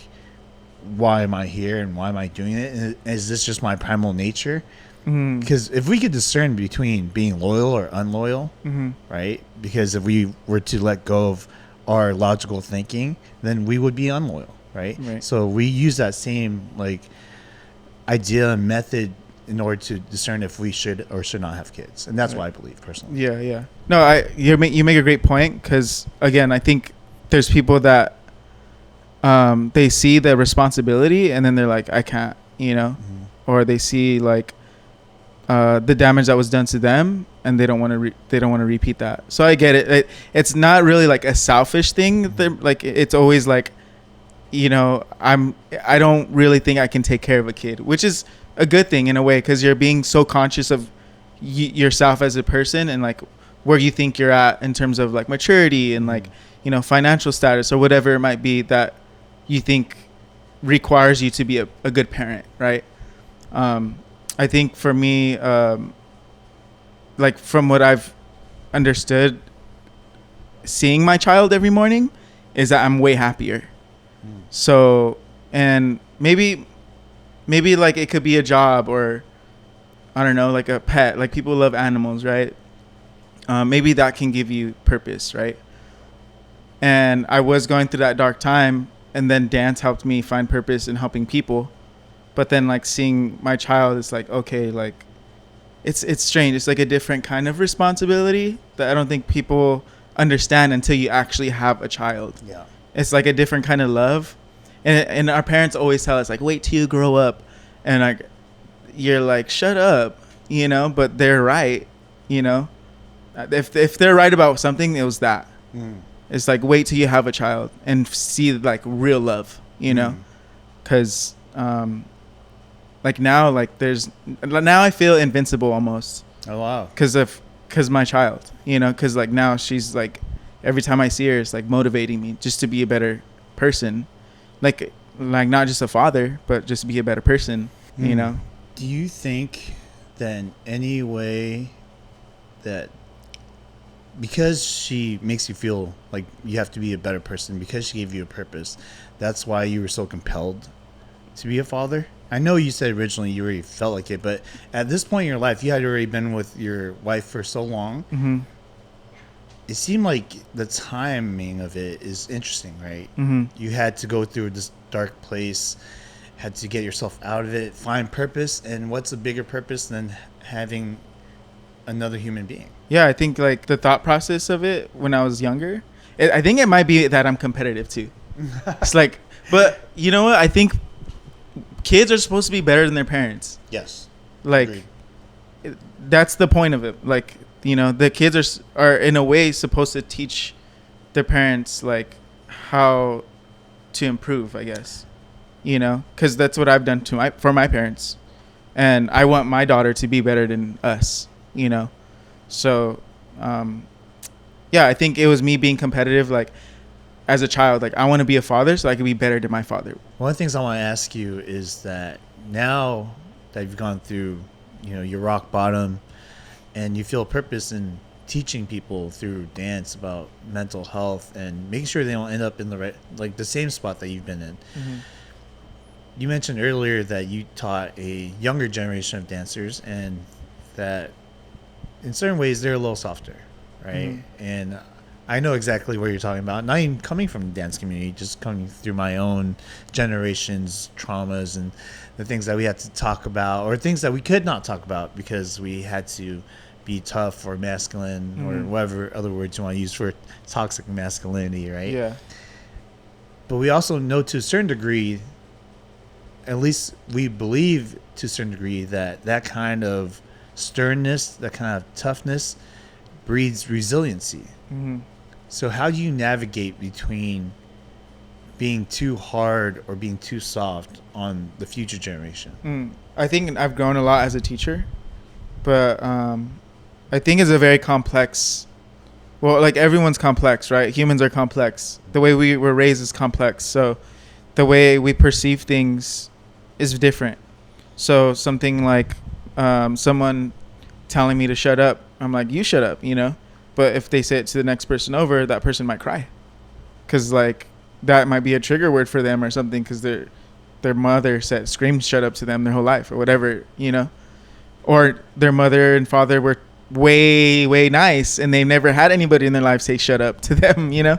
Speaker 2: why am I here and why am I doing it? Is this just my primal nature? Because if we could discern between being loyal or unloyal, right? Because if we were to let go of our logical thinking, then we would be unloyal, right? So we use that same like idea and method in order to discern if we should or should not have kids, and that's what I believe personally.
Speaker 1: Yeah. No, you make a great point, because again, I think there's people that they see the responsibility and then they're like, I can't, or they see like the damage that was done to them and they don't want to repeat that. So I get it. It's not really like a selfish thing. Like it's always like, I don't really think I can take care of a kid, which is a good thing in a way, because you're being so conscious of yourself as a person and like where you think you're at in terms of like maturity and like financial status or whatever it might be that you think requires you to be a good parent, right? I think for me, like from what I've understood, seeing my child every morning is that I'm way happier. So, and maybe like it could be a job, or I don't know, like a pet. Like people love animals, right? Maybe that can give you purpose, right? And I was going through that dark time, and then dance helped me find purpose in helping people. But then like seeing my child is like, okay, like it's strange. It's like a different kind of responsibility that I don't think people understand until you actually have a child.
Speaker 2: Yeah.
Speaker 1: It's like a different kind of love. And our parents always tell us like, wait till you grow up. And like, you're like, shut up, but they're right. If they're right about something, it was that. It's like, wait till you have a child and see like real love, because like now, like now I feel invincible almost.
Speaker 2: Oh wow.
Speaker 1: Because my child, because like now she's like, every time I see her, it's like motivating me just to be a better person, like not just a father, but just be a better person. Do
Speaker 2: you think that in any way that because she makes you feel like you have to be a better person, because she gave you a purpose, that's why you were so compelled to be a father? I know you said originally you already felt like it, but at this point in your life, you had already been with your wife for so long. It seemed like the timing of it is interesting, right? You had to go through this dark place, had to get yourself out of it, find purpose, and what's a bigger purpose than having another human being? Yeah,
Speaker 1: I think like the thought process of it when I was younger, I think it might be that I'm competitive too. It's like, but you know what? I think kids are supposed to be better than their parents.
Speaker 2: Yes.
Speaker 1: Like, that's the point of it. Like, the kids are in a way supposed to teach their parents like how to improve, I guess. Because that's what I've done for my parents, and I want my daughter to be better than us. So, yeah, I think it was me being competitive, like as a child, like I want to be a father so I can be better than my father.
Speaker 2: One of the things I want to ask you is that now that you've gone through, your rock bottom, and you feel purpose in teaching people through dance about mental health and making sure they don't end up in the same spot that you've been in. You mentioned earlier that you taught a younger generation of dancers, and that in certain ways they're a little softer, right? And I know exactly what you're talking about. Not even coming from the dance community, just coming through my own generation's traumas and the things that we had to talk about, or things that we could not talk about because we had to be tough or masculine, or whatever other words you want to use for toxic masculinity, right?
Speaker 1: Yeah.
Speaker 2: But we also know to a certain degree, at least we believe to a certain degree, that that kind of sternness, that kind of toughness breeds resiliency.
Speaker 1: Mm-hmm.
Speaker 2: So how do you navigate between being too hard or being too soft on the future generation?
Speaker 1: I think I've grown a lot as a teacher, but I think it's a very complex. Well, like everyone's complex, right? Humans are complex. The way we were raised is complex. So the way we perceive things is different. So something like someone telling me to shut up, I'm like, you shut up, you know? But if they say it to the next person over, that person might cry. Because, like, that might be a trigger word for them or something because their mother screamed shut up to them their whole life or whatever, you know? Or their mother and father were way, way nice and they've never had anybody in their life say shut up to them, you know?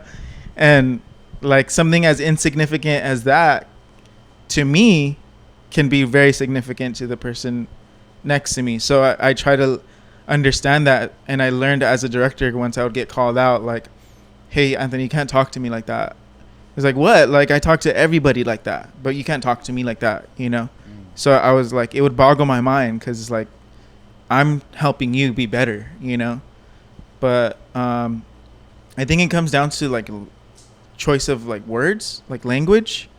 Speaker 1: And, like, something as insignificant as that, to me, can be very significant to the person next to me. So I try to understand that, and I learned as a director once I would get called out, like, hey, Anthony, you can't talk to me like that. It's like, what? Like, I talk to everybody like that, but you can't talk to me like that, you know? So I was like, it would boggle my mind because it's like, I'm helping you be better, you know? But I think it comes down to, like, choice of, like, words, like language,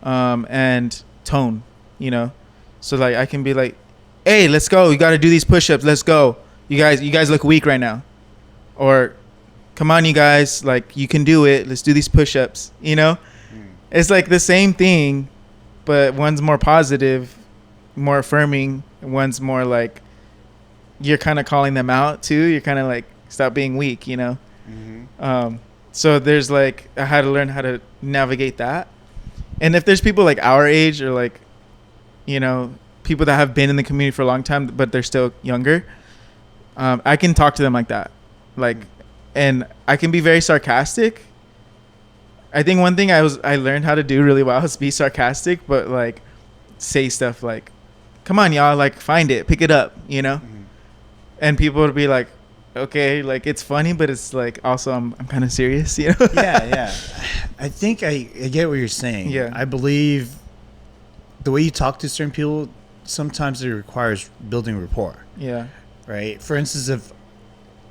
Speaker 1: and tone, you know? So, like, I can be like, hey, let's go. You got to do these push-ups. Let's go. You guys look weak right now. Or, come on, you guys. Like, you can do it. Let's do these push-ups. You know? It's like the same thing, but one's more positive, more affirming. And one's more like, you're kind of calling them out, too. You're kind of like, stop being weak, you know? So there's, like, I had to learn how to navigate that. And if there's people, like, our age or, like, you know, people that have been in the community for a long time, but they're still younger, I can talk to them like that. Like, and I can be very sarcastic. I think one thing I learned how to do really well is be sarcastic, but, like, say stuff like, come on, y'all, like, find it, pick it up, you know? And people would be like, okay, like, it's funny, but it's like, also, I'm kind of serious, you know?
Speaker 2: Yeah. I think I get what you're saying.
Speaker 1: Yeah.
Speaker 2: I believe the way you talk to certain people, sometimes it requires building rapport.
Speaker 1: Yeah.
Speaker 2: Right? For instance, if,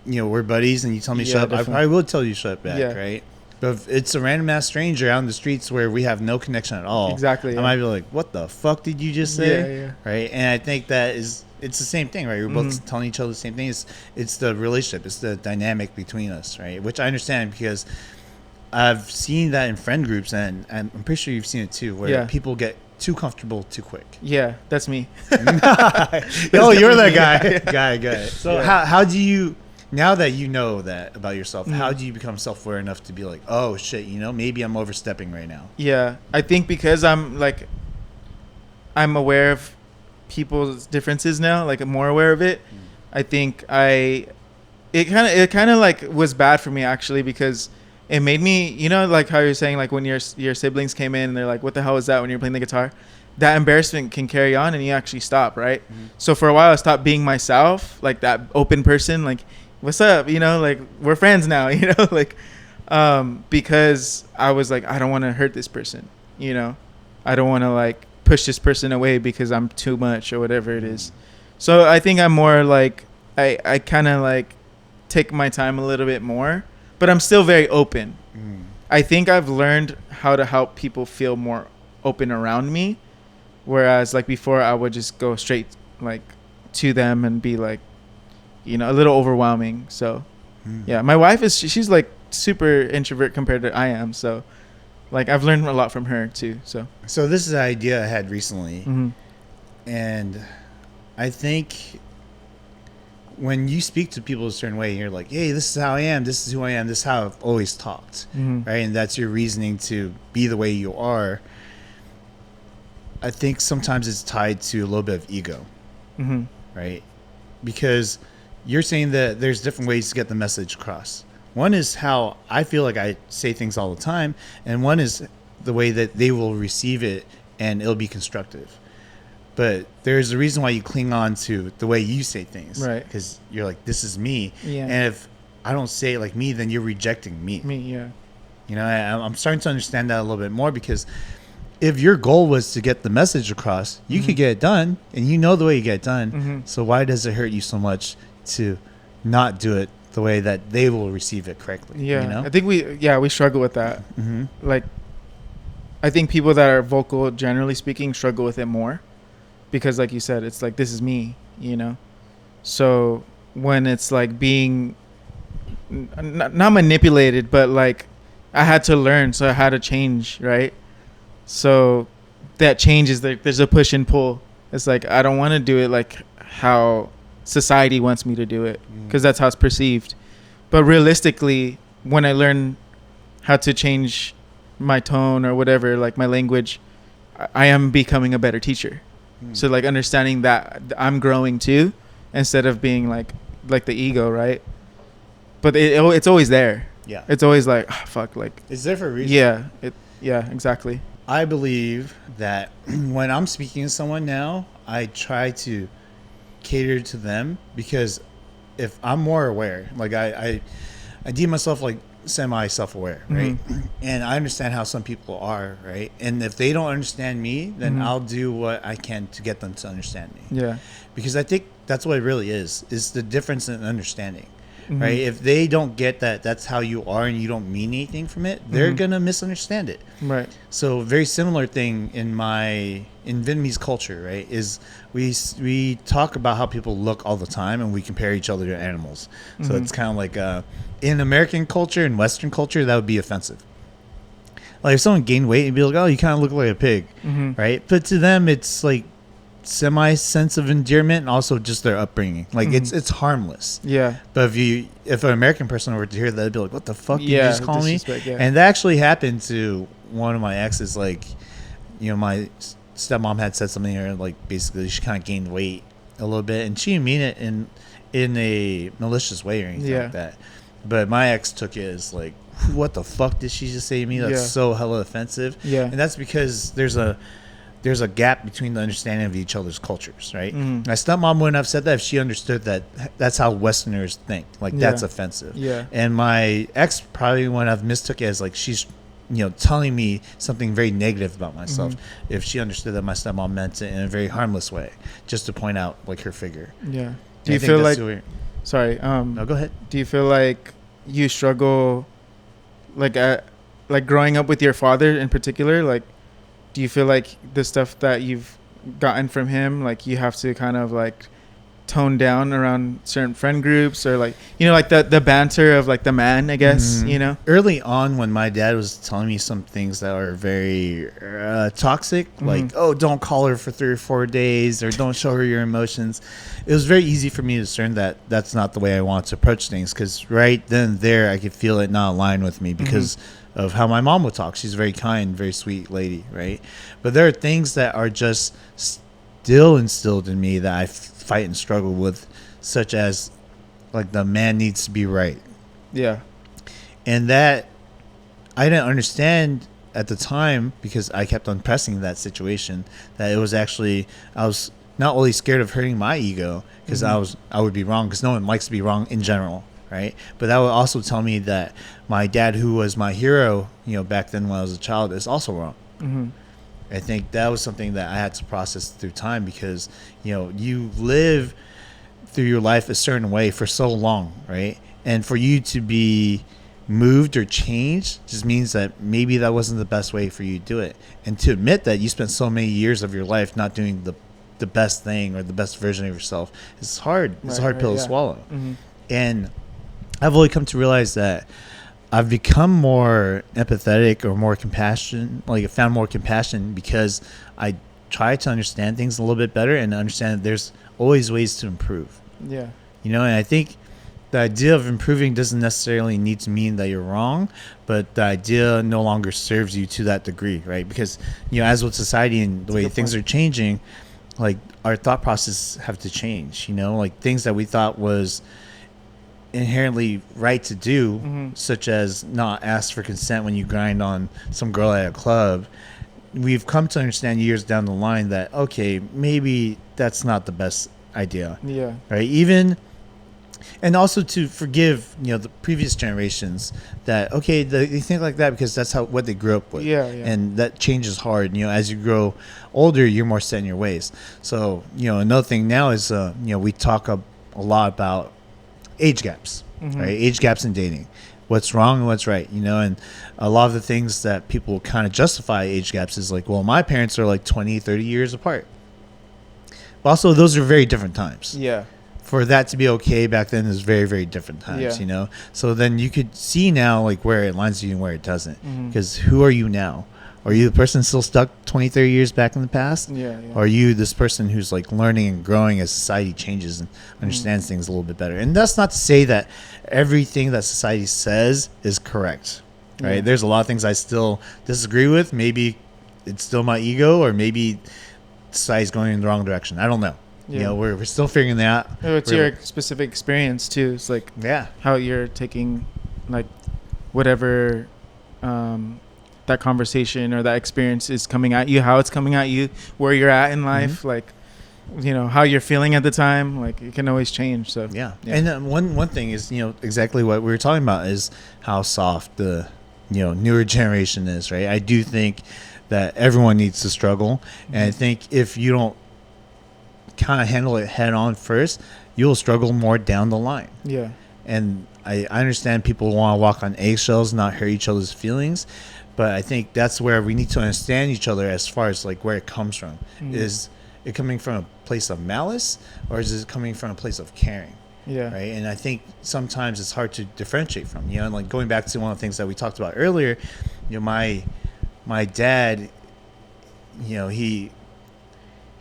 Speaker 2: you know, we're buddies and you tell me
Speaker 1: Yeah,
Speaker 2: shut up,
Speaker 1: definitely.
Speaker 2: I will tell you shut up back,
Speaker 1: Yeah.
Speaker 2: right? But if it's a random ass stranger out in the streets where we have no connection at all,
Speaker 1: Exactly, yeah.
Speaker 2: I might be like, what the fuck did you just say?
Speaker 1: Yeah.
Speaker 2: Right? And I think it's the same thing, right? We're both telling each other the same thing. It's the relationship. It's the dynamic between us, right? Which I understand because I've seen that in friend groups, and I'm pretty sure you've seen it too, where people get too comfortable too quick.
Speaker 1: Yeah, that's me.
Speaker 2: Oh, you're that guy. Guy. So
Speaker 1: Yeah.
Speaker 2: how do you, now that you know that about yourself, how do you become self-aware enough to be like, oh shit, you know, maybe I'm overstepping right now?
Speaker 1: Yeah, I think because I'm aware of people's differences now, like I'm more aware of it. I think it kind of like was bad for me actually because it made me, you know, like how you're saying, like when your siblings came in and they're like, what the hell is that when you're playing the guitar? That embarrassment can carry on and you actually stop, right? So for a while I stopped being myself, like that open person, like, what's up, you know, like we're friends now, you know, like because I was like, I don't want to hurt this person, you know, I don't want to like push this person away because I'm too much or whatever it is. So I think I'm more like I kind of like take my time a little bit more, but I'm still very open. I think I've learned how to help people feel more open around me, whereas like before I would just go straight like to them and be like, you know, a little overwhelming. So yeah, my wife she's like super introvert compared to I am, so like I've learned a lot from her too. So
Speaker 2: this is an idea I had recently, and I think when you speak to people a certain way, you're like, hey, this is how I am, this is who I am, this is how I've always talked, right? And that's your reasoning to be the way you are. I think sometimes it's tied to a little bit of ego, right? Because you're saying that there's different ways to get the message across. One is how I feel like I say things all the time, and one is the way that they will receive it and it'll be constructive. But there's a reason why you cling on to the way you say things,
Speaker 1: right?
Speaker 2: Because you're like, this is me.
Speaker 1: Yeah.
Speaker 2: And if I don't say it like me, then you're rejecting me.
Speaker 1: Yeah.
Speaker 2: You know, I'm starting to understand that a little bit more, because if your goal was to get the message across, you could get it done, and you know the way you get it done. So why does it hurt you so much to not do it the way that they will receive it correctly?
Speaker 1: Yeah,
Speaker 2: you know?
Speaker 1: I think we struggle with that. Like, I think people that are vocal, generally speaking, struggle with it more, because, like you said, it's like, this is me, you know. So when it's like being not manipulated, but like I had to learn, so I had to change, right? So that change is like, there's a push and pull. It's like, I don't want to do it like how society wants me to do it, because that's how it's perceived. But realistically, when I learn how to change my tone or whatever, like my language, I am becoming a better teacher. So like understanding that I'm growing too, instead of being like the ego, right? But it's always there.
Speaker 2: Yeah.
Speaker 1: It's always like, oh, fuck, like,
Speaker 2: It's there for a reason.
Speaker 1: Yeah, exactly.
Speaker 2: I believe that when I'm speaking to someone now, I try to cater to them, because if I'm more aware, like I deem myself like semi self-aware, right? And I understand how some people are, right? And if they don't understand me, then I'll do what I can to get them to understand me.
Speaker 1: Yeah.
Speaker 2: Because I think that's what it really is the difference in understanding. Right? If they don't get that that's how you are and you don't mean anything from it, they're gonna misunderstand it.
Speaker 1: Right.
Speaker 2: So very similar thing in Vietnamese culture, right? Is we talk about how people look all the time, and we compare each other to animals. So it's kind of like in American culture and Western culture, that would be offensive. Like if someone gained weight, and be like, "Oh, you kind of look like a pig," right? But to them, it's like semi sense of endearment, and also just their upbringing. Like it's harmless.
Speaker 1: Yeah.
Speaker 2: But if an American person were to hear that, they'd be like, "What the fuck did you just call me?"
Speaker 1: Yeah.
Speaker 2: And that actually happened to one of my exes. Like, you know, my stepmom had said something to her, like basically she kind of gained weight a little bit, and she didn't mean it in a malicious way or anything like that. But my ex took it as like, "What the fuck did she just say to me? That's so hella offensive."
Speaker 1: Yeah.
Speaker 2: And that's because there's a gap between the understanding of each other's cultures, right? My stepmom wouldn't have said that if she understood that that's how Westerners think. Like, that's offensive.
Speaker 1: Yeah.
Speaker 2: And my ex probably wouldn't have mistook it as like she's, you know, telling me something very negative about myself, if she understood that my stepmom meant it in a very harmless way, just to point out like her figure.
Speaker 1: Yeah. Do you feel like? Sorry.
Speaker 2: No, go ahead.
Speaker 1: Do you feel like you struggle, like growing up with your father in particular? Like, do you feel like the stuff that you've gotten from him, like you have to kind of like tone down around certain friend groups, or like, you know, like the banter of like the man, I guess, you know?
Speaker 2: Early on, when my dad was telling me some things that are very toxic, like, oh, don't call her for 3 or 4 days, or don't show her your emotions, it was very easy for me to discern that that's not the way I want to approach things, because right then and there I could feel it not align with me, because of how my mom would talk. She's a very kind, very sweet lady, right? But there are things that are just still instilled in me that I fight and struggle with, such as like the man needs to be right.
Speaker 1: Yeah.
Speaker 2: And that I didn't understand at the time, because I kept on pressing that situation, that it was actually, I was not only scared of hurting my ego, because I would be wrong, because no one likes to be wrong in general, right? But that would also tell me that my dad, who was my hero, you know, back then when I was a child, is also wrong. I think that was something that I had to process through time, because, you know, you live through your life a certain way for so long, right? And for you to be moved or changed just means that maybe that wasn't the best way for you to do it. And to admit that you spent so many years of your life not doing the best thing or the best version of yourself, it's hard. It's a hard pill to swallow. And I've only come to realize that I've become more empathetic or more compassion, like I found more compassion, because I try to understand things a little bit better and understand that there's always ways to improve.
Speaker 1: Yeah.
Speaker 2: You know, and I think the idea of improving doesn't necessarily need to mean that you're wrong, but the idea no longer serves you to that degree, right? Because, you know, as with society and the way things are changing, like our thought process have to change, you know, like things that we thought was inherently right to do, such as not ask for consent when you grind on some girl at a club, we've come to understand years down the line that, okay, maybe that's not the best idea.
Speaker 1: Yeah.
Speaker 2: Right? Even And also to forgive, the previous generations that, okay, they think like that because that's what they grew up with.
Speaker 1: Yeah.
Speaker 2: And that change is hard. As you grow older, you're more set in your ways. So, another thing now is, we talk a lot about age gaps,
Speaker 1: Mm-hmm.
Speaker 2: right? Age gaps in dating. What's wrong and what's right, and a lot of the things that people kind of justify age gaps is like, well, my parents are like 20, 30 years apart. But also, those are very different times.
Speaker 1: Yeah.
Speaker 2: For that to be okay back then is very, very different times,
Speaker 1: Yeah.
Speaker 2: So then you could see now like where it lines you and where it doesn't.
Speaker 1: Mhm.
Speaker 2: Because who are you now? Are you the person still stuck 20, 30 years back in the past?
Speaker 1: Yeah.
Speaker 2: Or are you this person who's like learning and growing as society changes and understands things a little bit better? And that's not to say that everything that society says is correct, right?
Speaker 1: Yeah.
Speaker 2: There's a lot of things I still disagree with. Maybe it's still my ego, or maybe society's going in the wrong direction. I don't know.
Speaker 1: Yeah.
Speaker 2: We're still figuring that out.
Speaker 1: It's your specific experience too. It's like how you're taking like whatever that conversation or that experience is coming at you, how it's coming at you, where you're at in life, like how you're feeling at the time. Like it can always change. So
Speaker 2: yeah. And one thing is exactly what we were talking about is how soft the newer generation is, right? I do think that everyone needs to struggle, and I think if you don't kind of handle it head on first, you'll struggle more down the line.
Speaker 1: Yeah.
Speaker 2: And I understand people want to walk on eggshells, not hurt each other's feelings, but I think that's where we need to understand each other as far as like where it comes from. Is it coming from a place of malice, or is it coming from a place of caring?
Speaker 1: Yeah. Right.
Speaker 2: And I think sometimes it's hard to differentiate from, and like going back to one of the things that we talked about earlier, my dad, he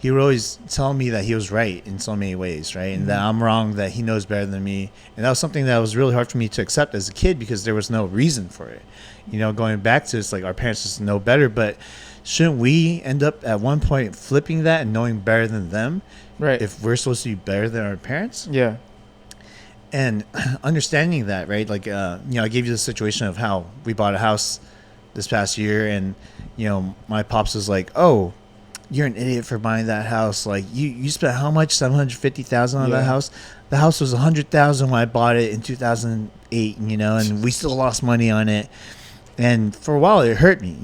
Speaker 2: would always tell me that he was right in so many ways, right? And that I'm wrong, that he knows better than me. And that was something that was really hard for me to accept as a kid because there was no reason for it. Going back to it's like our parents just know better, but shouldn't we end up at one point flipping that and knowing better than them?
Speaker 1: Right.
Speaker 2: If we're supposed to be better than our parents?
Speaker 1: Yeah.
Speaker 2: And understanding that, right? Like, I gave you the situation of how we bought a house this past year, and, my pops was like, oh, you're an idiot for buying that house. Like you spent how much? $750,000 on that house. The house was $100,000 when I bought it in 2008. And we still lost money on it. And for a while, it hurt me.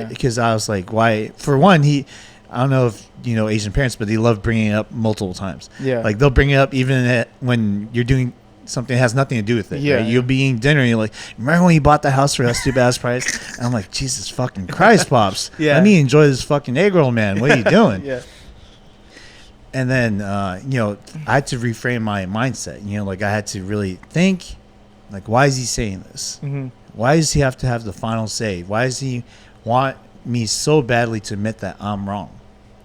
Speaker 2: Because I was like, why? For one, I don't know if Asian parents, but they love bringing it up multiple times.
Speaker 1: Yeah,
Speaker 2: like they'll bring it up even when you're doing something that has nothing to do with it.
Speaker 1: Yeah,
Speaker 2: right? You'll be eating dinner and you're like, remember when you bought the house for that stupid ass price? And I'm like, Jesus fucking Christ, Pops. Let me enjoy this fucking egg roll, man. What are you doing?
Speaker 1: Yeah.
Speaker 2: And then, I had to reframe my mindset. Like I had to really think, like, why is he saying this?
Speaker 1: Mm-hmm.
Speaker 2: Why does he have to have the final say? Why does he want me so badly to admit that I'm wrong?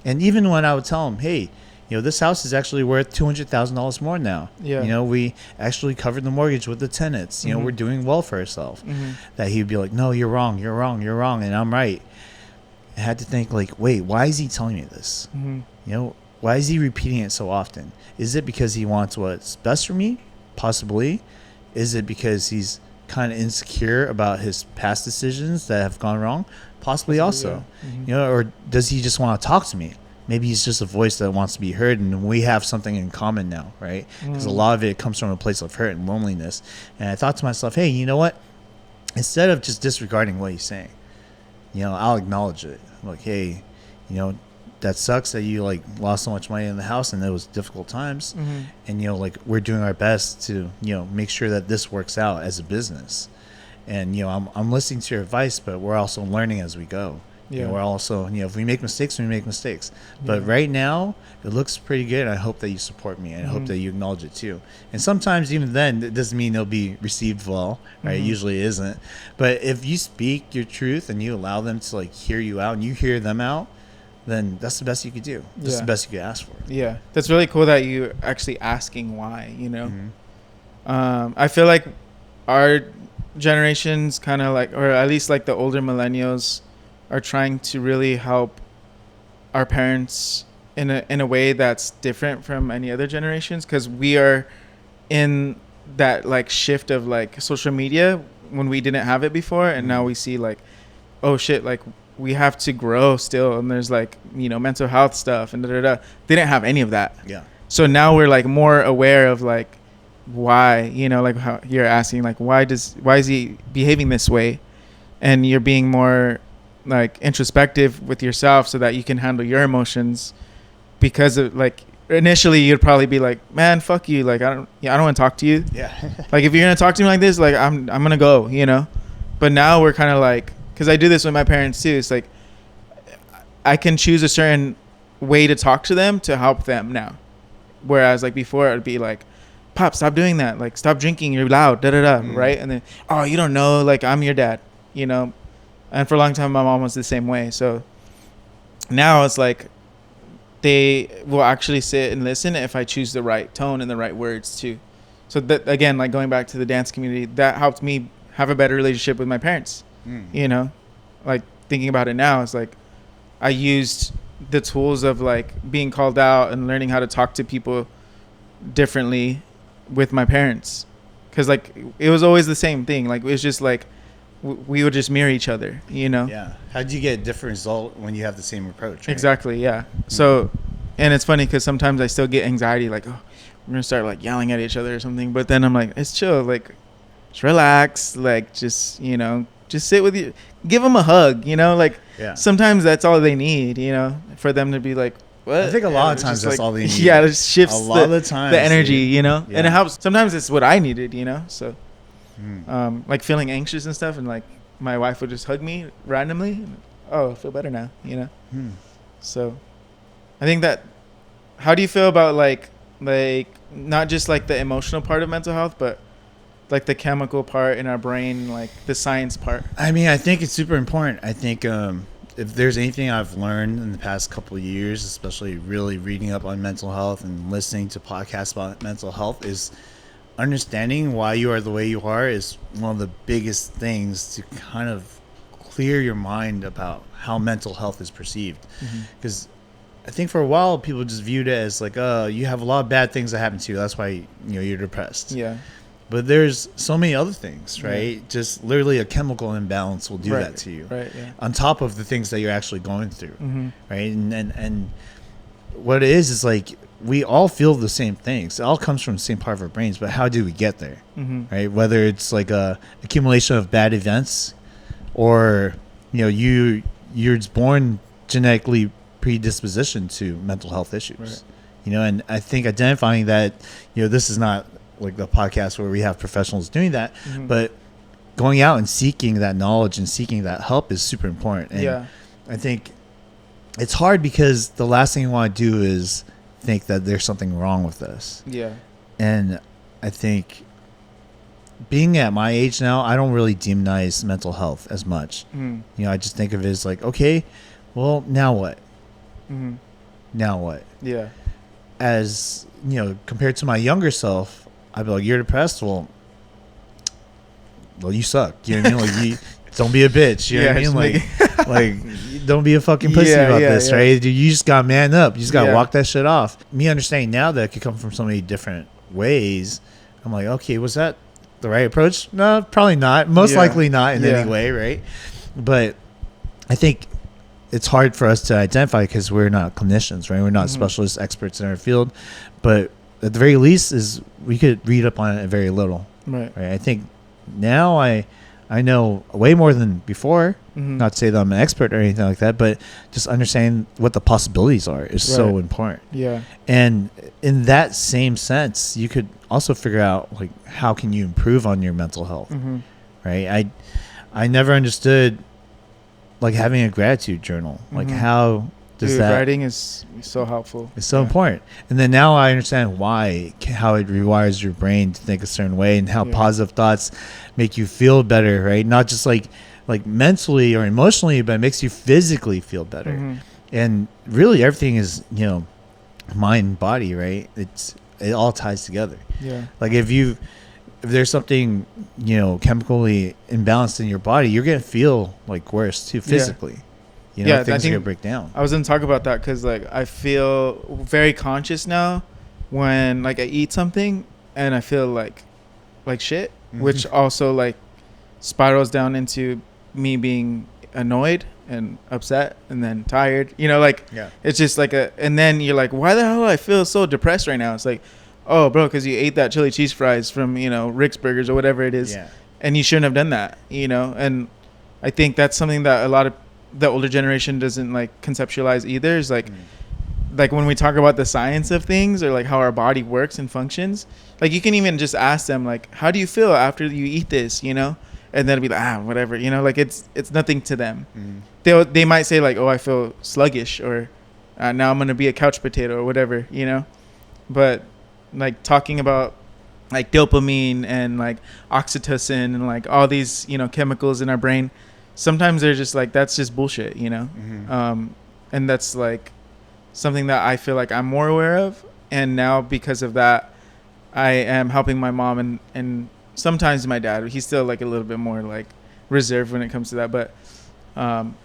Speaker 2: And even when I would tell him, hey, this house is actually worth $200,000 more now.
Speaker 1: Yeah.
Speaker 2: We actually covered the mortgage with the tenants. We're doing well for ourselves.
Speaker 1: Mm-hmm.
Speaker 2: That he'd be like, no, you're wrong, you're wrong, you're wrong, and I'm right. I had to think like, wait, why is he telling me this?
Speaker 1: Mm-hmm.
Speaker 2: Why is he repeating it so often? Is it because he wants what's best for me? Possibly. Is it because he's kind of insecure about his past decisions that have gone wrong? Possibly also.
Speaker 1: Yeah. Mm-hmm.
Speaker 2: Or does he just want to talk to me? Maybe he's just a voice that wants to be heard, and we have something in common now, right? Because a lot of it comes from a place of hurt and loneliness. And I thought to myself, hey, you know what? Instead of just disregarding what he's saying, I'll acknowledge it. Like, hey, that sucks that you like lost so much money in the house and it was difficult times.
Speaker 1: Mm-hmm.
Speaker 2: And, like we're doing our best to, make sure that this works out as a business. And, I'm listening to your advice, but we're also learning as we go.
Speaker 1: Yeah.
Speaker 2: We're also, if we make mistakes, we make mistakes. But right now, it looks pretty good. I hope that you support me, and I hope that you acknowledge it too. And sometimes, even then, it doesn't mean it'll be received well, right? It usually isn't. But if you speak your truth and you allow them to like hear you out, and you hear them out, then that's the best you could do. That's the best you could ask for.
Speaker 1: Yeah, that's really cool that you actually asking why. I feel like our generations kind of like, or at least like the older millennials, are trying to really help our parents in a way that's different from any other generations, because we are in that like shift of like social media when we didn't have it before, and now we see like, oh shit, like we have to grow still, and there's like mental health stuff and They didn't have any of that.
Speaker 2: Yeah.
Speaker 1: So now we're like more aware of like why, you know, like how you're asking, like, why is he behaving this way? And you're being more like introspective with yourself so that you can handle your emotions, because of like initially you'd probably be like, man, fuck you, like I don't want to talk to you.
Speaker 2: Yeah.
Speaker 1: Like if you're gonna talk to me like this, like I'm gonna go, you know. But now we're kind of like, because I do this with my parents too, it's like I can choose a certain way to talk to them to help them now, whereas like before it'd be like, Pop, stop doing that, like stop drinking, you're loud, da da da, right? And then, oh, you don't know, like I'm your dad, you know. And for a long time my mom was the same way. So now it's like they will actually sit and listen if I choose the right tone and the right words too. So that, again, like going back to the dance community, that helped me have a better relationship with my parents. You know, like thinking about it now, it's like I used the tools of like being called out and learning how to talk to people differently with my parents, because like it was always the same thing. Like it was just like we would just mirror each other, you know.
Speaker 2: Yeah. How do you get a different result when you have the same approach, right?
Speaker 1: Exactly, yeah. So, and it's funny because sometimes I still get anxiety, like, oh, we're gonna start like yelling at each other or something, but then I'm like, it's chill, like just relax, like just, you know, just sit with you, give them a hug, you know, like sometimes that's all they need, you know, for them to be like, what?
Speaker 2: I think a lot of times that's like, all they need.
Speaker 1: Yeah, it shifts
Speaker 2: a lot of the time
Speaker 1: the energy, you know. And it helps. Sometimes it's what I needed, you know. So like feeling anxious and stuff, and like my wife would just hug me randomly, and, oh, I feel better now, you know. So I think that, how do you feel about like not just like the emotional part of mental health, but like the chemical part in our brain, like the science part?
Speaker 2: I mean, I think it's super important. I think if there's anything I've learned in the past couple of years, especially really reading up on mental health and listening to podcasts about mental health, is understanding why you are the way you are is one of the biggest things to kind of clear your mind about how mental health is perceived. Because I think for a while people just viewed it as like, you have a lot of bad things that happen to you, that's why you're depressed.
Speaker 1: Yeah.
Speaker 2: But there's so many other things, right? Just literally a chemical imbalance will do that to you.
Speaker 1: Right. Yeah.
Speaker 2: On top of the things that you're actually going through, right? And what it is like we all feel the same things. It all comes from the same part of our brains, but how do we get there, right? Whether it's like a accumulation of bad events, or you're just born genetically predisposition to mental health issues, and I think identifying that, this is not like the podcast where we have professionals doing that, but going out and seeking that knowledge and seeking that help is super important. And I think it's hard because the last thing you want to do is think that there's something wrong with us. Yeah. And I think being at my age now, I don't really demonize mental health as much. I just think of it as like, okay, well, now what? Now what? Yeah. As, compared to my younger self, I'd be like, you're depressed? Well, you suck. You know what I mean? Like, you don't be a bitch. You know what I mean? Like, don't be a fucking pussy about this, right? Dude, you just got to man up. You just got to walk that shit off. Me understanding now that it could come from so many different ways, I'm like, okay, was that the right approach? No, probably not. Most likely not in any way, right? But I think it's hard for us to identify because we're not clinicians, right? We're not specialists, experts in our field. But at the very least is we could read up on it very little. Right. I think now I know way more than before. Not to say that I'm an expert or anything like that, but just understanding what the possibilities are is so important. Yeah. And in that same sense, you could also figure out like how can you improve on your mental health. Right. I never understood like having a gratitude journal. Like how does that
Speaker 1: writing is so helpful.
Speaker 2: It's so important. And then now I understand how it rewires your brain to think a certain way, and how positive thoughts make you feel better, right? Not just like mentally or emotionally, but it makes you physically feel better. And really everything is, mind and body, right? It all ties together. Yeah. Like if there's something, chemically imbalanced in your body, you're going to feel like worse too physically. Things are going to break down.
Speaker 1: I was going to talk about that because like I feel very conscious now when like I eat something and I feel like shit, which also like spirals down into me being annoyed and upset and then tired. It's just like and then you're like, why the hell do I feel so depressed right now? It's like, oh, bro, because you ate that chili cheese fries from, Rick's Burgers or whatever it is.
Speaker 2: Yeah.
Speaker 1: And you shouldn't have done that, And I think that's something that a lot of the older generation doesn't like conceptualize either. Is like when we talk about the science of things or like how our body works and functions, like you can even just ask them like, how do you feel after you eat this, And they'll be like, whatever, like it's nothing to them. They might say like, oh, I feel sluggish, or now I'm going to be a couch potato or whatever, But like talking about like dopamine and like oxytocin and like all these, chemicals in our brain, sometimes they're just like, that's just bullshit, and that's like something that I feel like I'm more aware of. And now because of that, I am helping my mom and sometimes my dad. He's still like a little bit more like reserved when it comes to that. But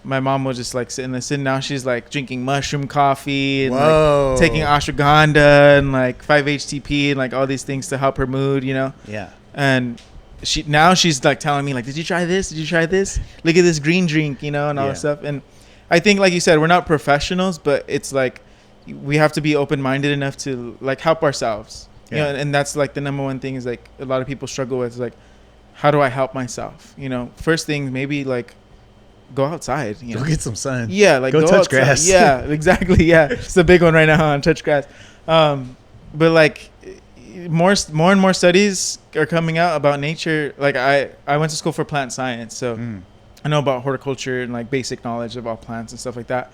Speaker 1: my mom will just like sit and listen. Now she's like drinking mushroom coffee and like taking ashwagandha and like 5-HTP and like all these things to help her mood,
Speaker 2: Yeah.
Speaker 1: And she's like telling me like, did you try this? Did you try this? Look at this green drink, and all that stuff. And I think, like you said, we're not professionals, but it's like we have to be open-minded enough to like help ourselves. And that's like the number one thing is like a lot of people struggle with is like, how do I help myself? First thing, maybe like go outside.
Speaker 2: Go get some sun.
Speaker 1: Yeah, like
Speaker 2: go touch
Speaker 1: outside.
Speaker 2: grass.
Speaker 1: Yeah, exactly. Yeah, it's a big one right now on touch grass. But like more and more studies are coming out about nature. Like I went to school for plant science, so I know about horticulture and like basic knowledge about plants and stuff like that.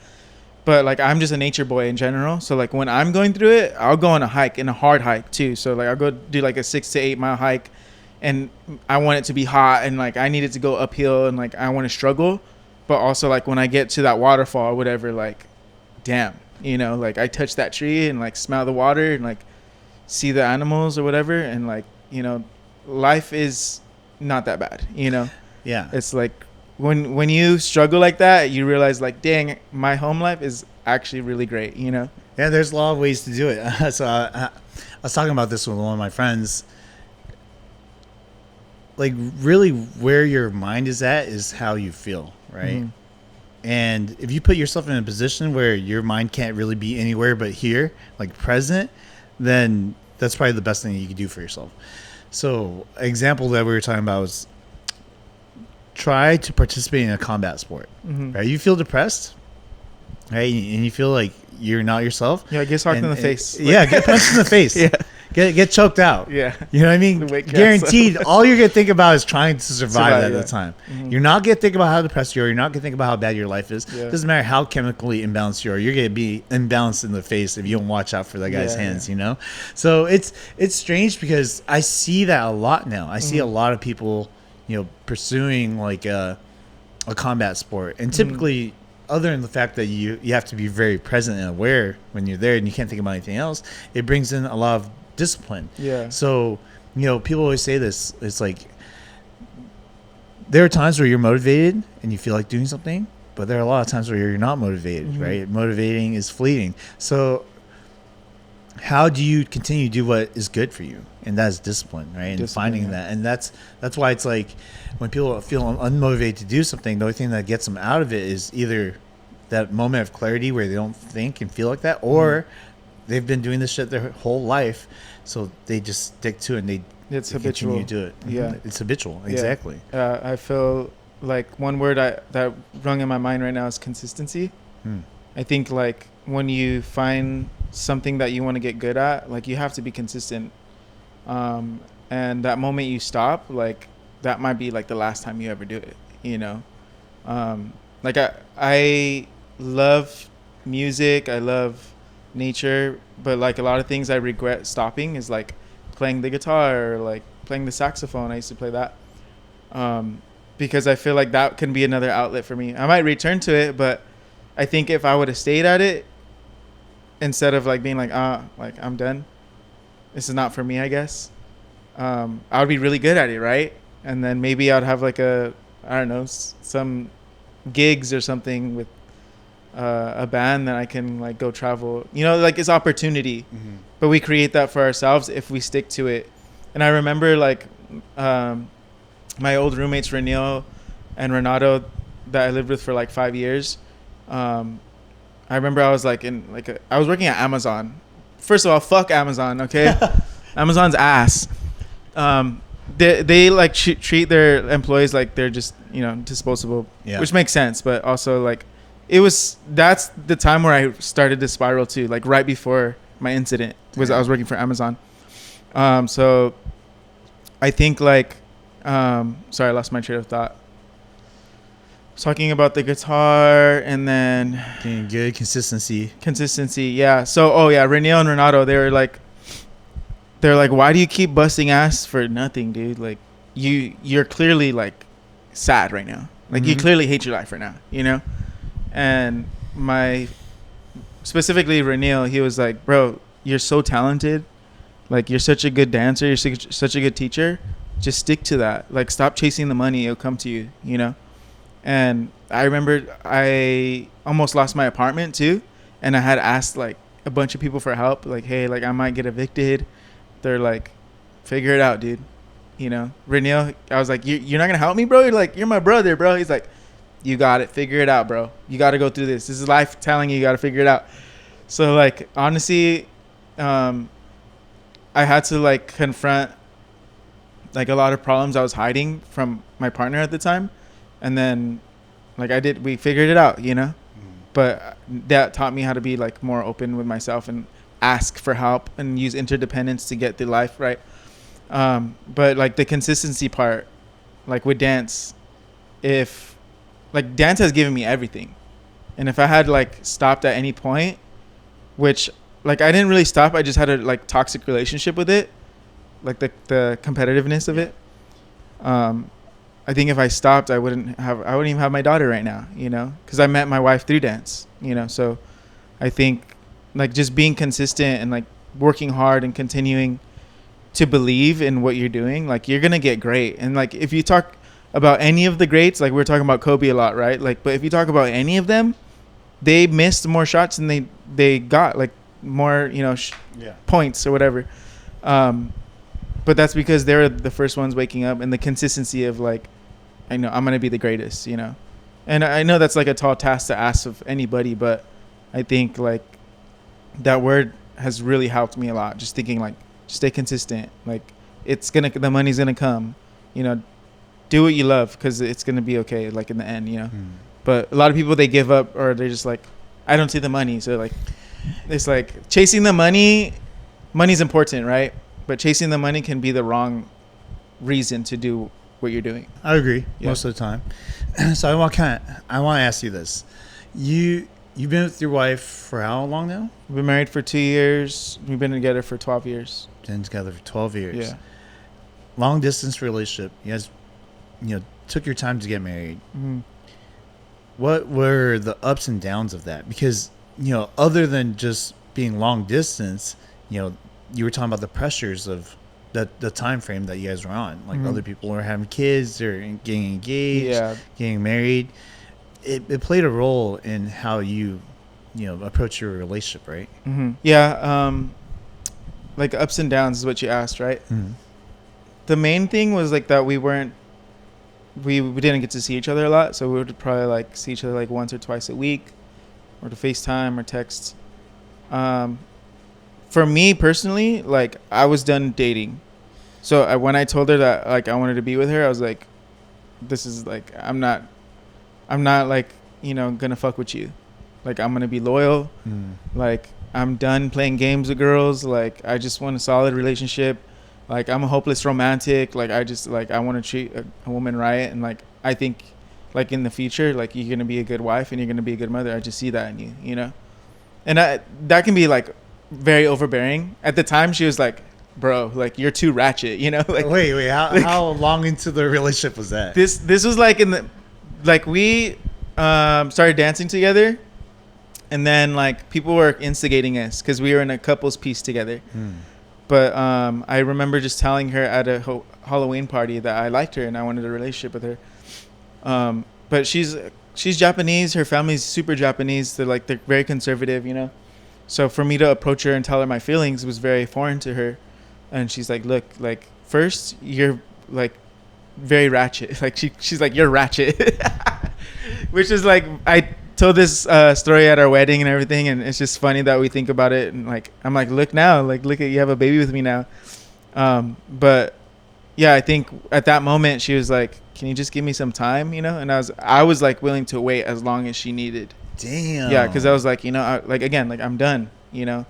Speaker 1: But like I'm just a nature boy in general. So like when I'm going through it, I'll go on a hike, and a hard hike too. So like I'll go do like a 6 to 8 mile hike, and I want it to be hot, and like I need it to go uphill, and like I want to struggle. But also like when I get to that waterfall or whatever, like damn, like I touch that tree and like smell the water and like see the animals or whatever, and like life is not that bad.
Speaker 2: Yeah.
Speaker 1: It's like when you struggle like that, you realize like, dang, my home life is actually really great.
Speaker 2: Yeah, there's a lot of ways to do it. So I was talking about this with one of my friends. Like really where your mind is at is how you feel, right? And if you put yourself in a position where your mind can't really be anywhere but here, like present, then that's probably the best thing that you can do for yourself. So an example that we were talking about was try to participate in a combat sport. Right? You feel depressed, right? And you feel like you're not yourself.
Speaker 1: Yeah, get socked in the face.
Speaker 2: Yeah, get punched in the face.
Speaker 1: Yeah.
Speaker 2: Get choked out.
Speaker 1: Yeah.
Speaker 2: You know what I mean? Guaranteed, all you're going to think about is trying to survive at the time. You're not going to think about how depressed you are. You're not going to think about how bad your life is.
Speaker 1: Yeah.
Speaker 2: It doesn't matter how chemically imbalanced you are. You're going to be imbalanced in the face if you don't watch out for that guy's hands, So it's strange because I see that a lot now. I see a lot of people, pursuing like a combat sport. And typically, other than the fact that you have to be very present and aware when you're there and you can't think about anything else, it brings in a lot of discipline.
Speaker 1: Yeah.
Speaker 2: So, people always say this. It's like there are times where you're motivated and you feel like doing something, but there are a lot of times where you're not motivated, right? Motivating is fleeting. So how do you continue to do what is good for you? And that's discipline, right? And finding that. And that's why it's like when people feel unmotivated to do something, the only thing that gets them out of it is either that moment of clarity where they don't think and feel like that, or they've been doing this shit their whole life, so they just stick to it and they
Speaker 1: habitual.
Speaker 2: Continue to do it.
Speaker 1: Yeah.
Speaker 2: It's habitual. Exactly.
Speaker 1: I feel like one word that rung in my mind right now is consistency. I think like when you find something that you want to get good at, like you have to be consistent. And that moment you stop, like that might be like the last time you ever do it, like I love music. I love nature, but like a lot of things I regret stopping is like playing the guitar or like playing the saxophone. I used to play that because I feel like that can be another outlet for me. I might return to it, but I think if I would have stayed at it instead of like being like like I'm done, this is not for me, I guess, I would be really good at it, right? And then maybe I'd have like some gigs or something with a band that I can like go travel, like it's opportunity. But we create that for ourselves if we stick to it. And I remember like my old roommates Renil and Renato that I lived with for like 5 years. I remember I was like I was working at Amazon. First of all, fuck Amazon, okay? Amazon's ass. They like treat their employees like they're just, you know, disposable,
Speaker 2: Yeah.
Speaker 1: which makes sense. But also like that's the time where I started to spiral too. Like right before my incident was I was working for Amazon. So I think like, sorry, I lost my train of thought. I was talking about the guitar and then
Speaker 2: Getting good consistency.
Speaker 1: Yeah. So, oh yeah, Reniel and Renato, they're like, why do you keep busting ass for nothing, dude? Like, you're clearly like sad right now. Like, you clearly hate your life right now, you know? And specifically Reniel, he was like, bro, you're so talented. Like, you're such a good dancer. You're such a good teacher. Just stick to that. Like, stop chasing the money. It'll come to you, you know? And I remember I almost lost my apartment too. And I had asked like a bunch of people for help. Like, hey, like I might get evicted. They're like, figure it out, dude. You know, Reniel, I was like, you're not going to help me, bro? You're like, you're my brother, bro. He's like, you got it. Figure it out, bro. You got to go through this. This is life telling you got to figure it out. So like, honestly, I had to like confront like a lot of problems I was hiding from my partner at the time. And then like we figured it out, you know, but that taught me how to be like more open with myself and ask for help and use interdependence to get through life. Right. But like the consistency part, like with dance, if like dance has given me everything. And if I had like stopped at any point, which like I didn't really stop, I just had a like toxic relationship with it, like the competitiveness of it. I think if I stopped, I wouldn't even have my daughter right now, you know, because I met my wife through dance, you know. So I think like just being consistent and like working hard and continuing to believe in what you're doing, like you're going to get great. And like if you talk about any of the greats, like we're talking about Kobe a lot, right? Like, but if you talk about any of them, they missed more shots than they got, like more, you know, points or whatever. But that's because they're the first ones waking up, and the consistency of like, I know I'm going to be the greatest, you know? And I know that's like a tall task to ask of anybody, but I think like that word has really helped me a lot. Just thinking like, stay consistent. Like the money's going to come, you know, do what you love because it's going to be okay. Like in the end, you know, but a lot of people, they give up or they're just like, I don't see the money. So like, it's like chasing the money's important, right? But chasing the money can be the wrong reason to do what you're doing.
Speaker 2: I agree most of the time. So I want to ask you this: you've been with your wife for how long now?
Speaker 1: We've been married for 2 years. We've been together for 12 years.
Speaker 2: Been together for 12 years.
Speaker 1: Yeah.
Speaker 2: Long distance relationship. You guys, you know, took your time to get married.
Speaker 1: Mm-hmm.
Speaker 2: What were the ups and downs of that? Because, you know, other than just being long distance, you know, you were talking about the pressures of the time frame that you guys were on. Like other people are having kids or getting engaged, getting married. It played a role in how you know, approach your relationship, right?
Speaker 1: Mm-hmm. Yeah. Like ups and downs is what you asked, right? Mm-hmm. The main thing was like that we didn't get to see each other a lot, so we would probably like see each other like once or twice a week, or to FaceTime or text. For me personally, like I was done dating, so when I told her that like I wanted to be with her, I was like, this is like I'm not like, you know, gonna fuck with you. Like I'm gonna be loyal. Like I'm done playing games with girls. Like I just want a solid relationship. Like I'm a hopeless romantic. Like I just like I want to treat a woman right. And like I think like in the future, like you're gonna be a good wife and you're gonna be a good mother. I just see that in you, you know. And that can be like very overbearing. At the time, she was like, bro, like you're too ratchet, you know. Like
Speaker 2: wait, how long into the relationship was that?
Speaker 1: This was like we started dancing together, and then like people were instigating us because we were in a couples piece together. But I remember just telling her at a Halloween party that I liked her and I wanted a relationship with her. But she's Japanese. Her family's super Japanese. They're very conservative, you know. So for me to approach her and tell her my feelings was very foreign to her. And she's like, look, like first you're like very ratchet. Like she's like, you're ratchet. Which is like, I told this story at our wedding and everything. And it's just funny that we think about it. And like, I'm like, look now, like, look at, you have a baby with me now. But yeah, I think at that moment she was like, "Can you just give me some time?" You know, and I was like willing to wait as long as she needed.
Speaker 2: Damn.
Speaker 1: Yeah, because I was like, you know, like again, like I'm done. You know,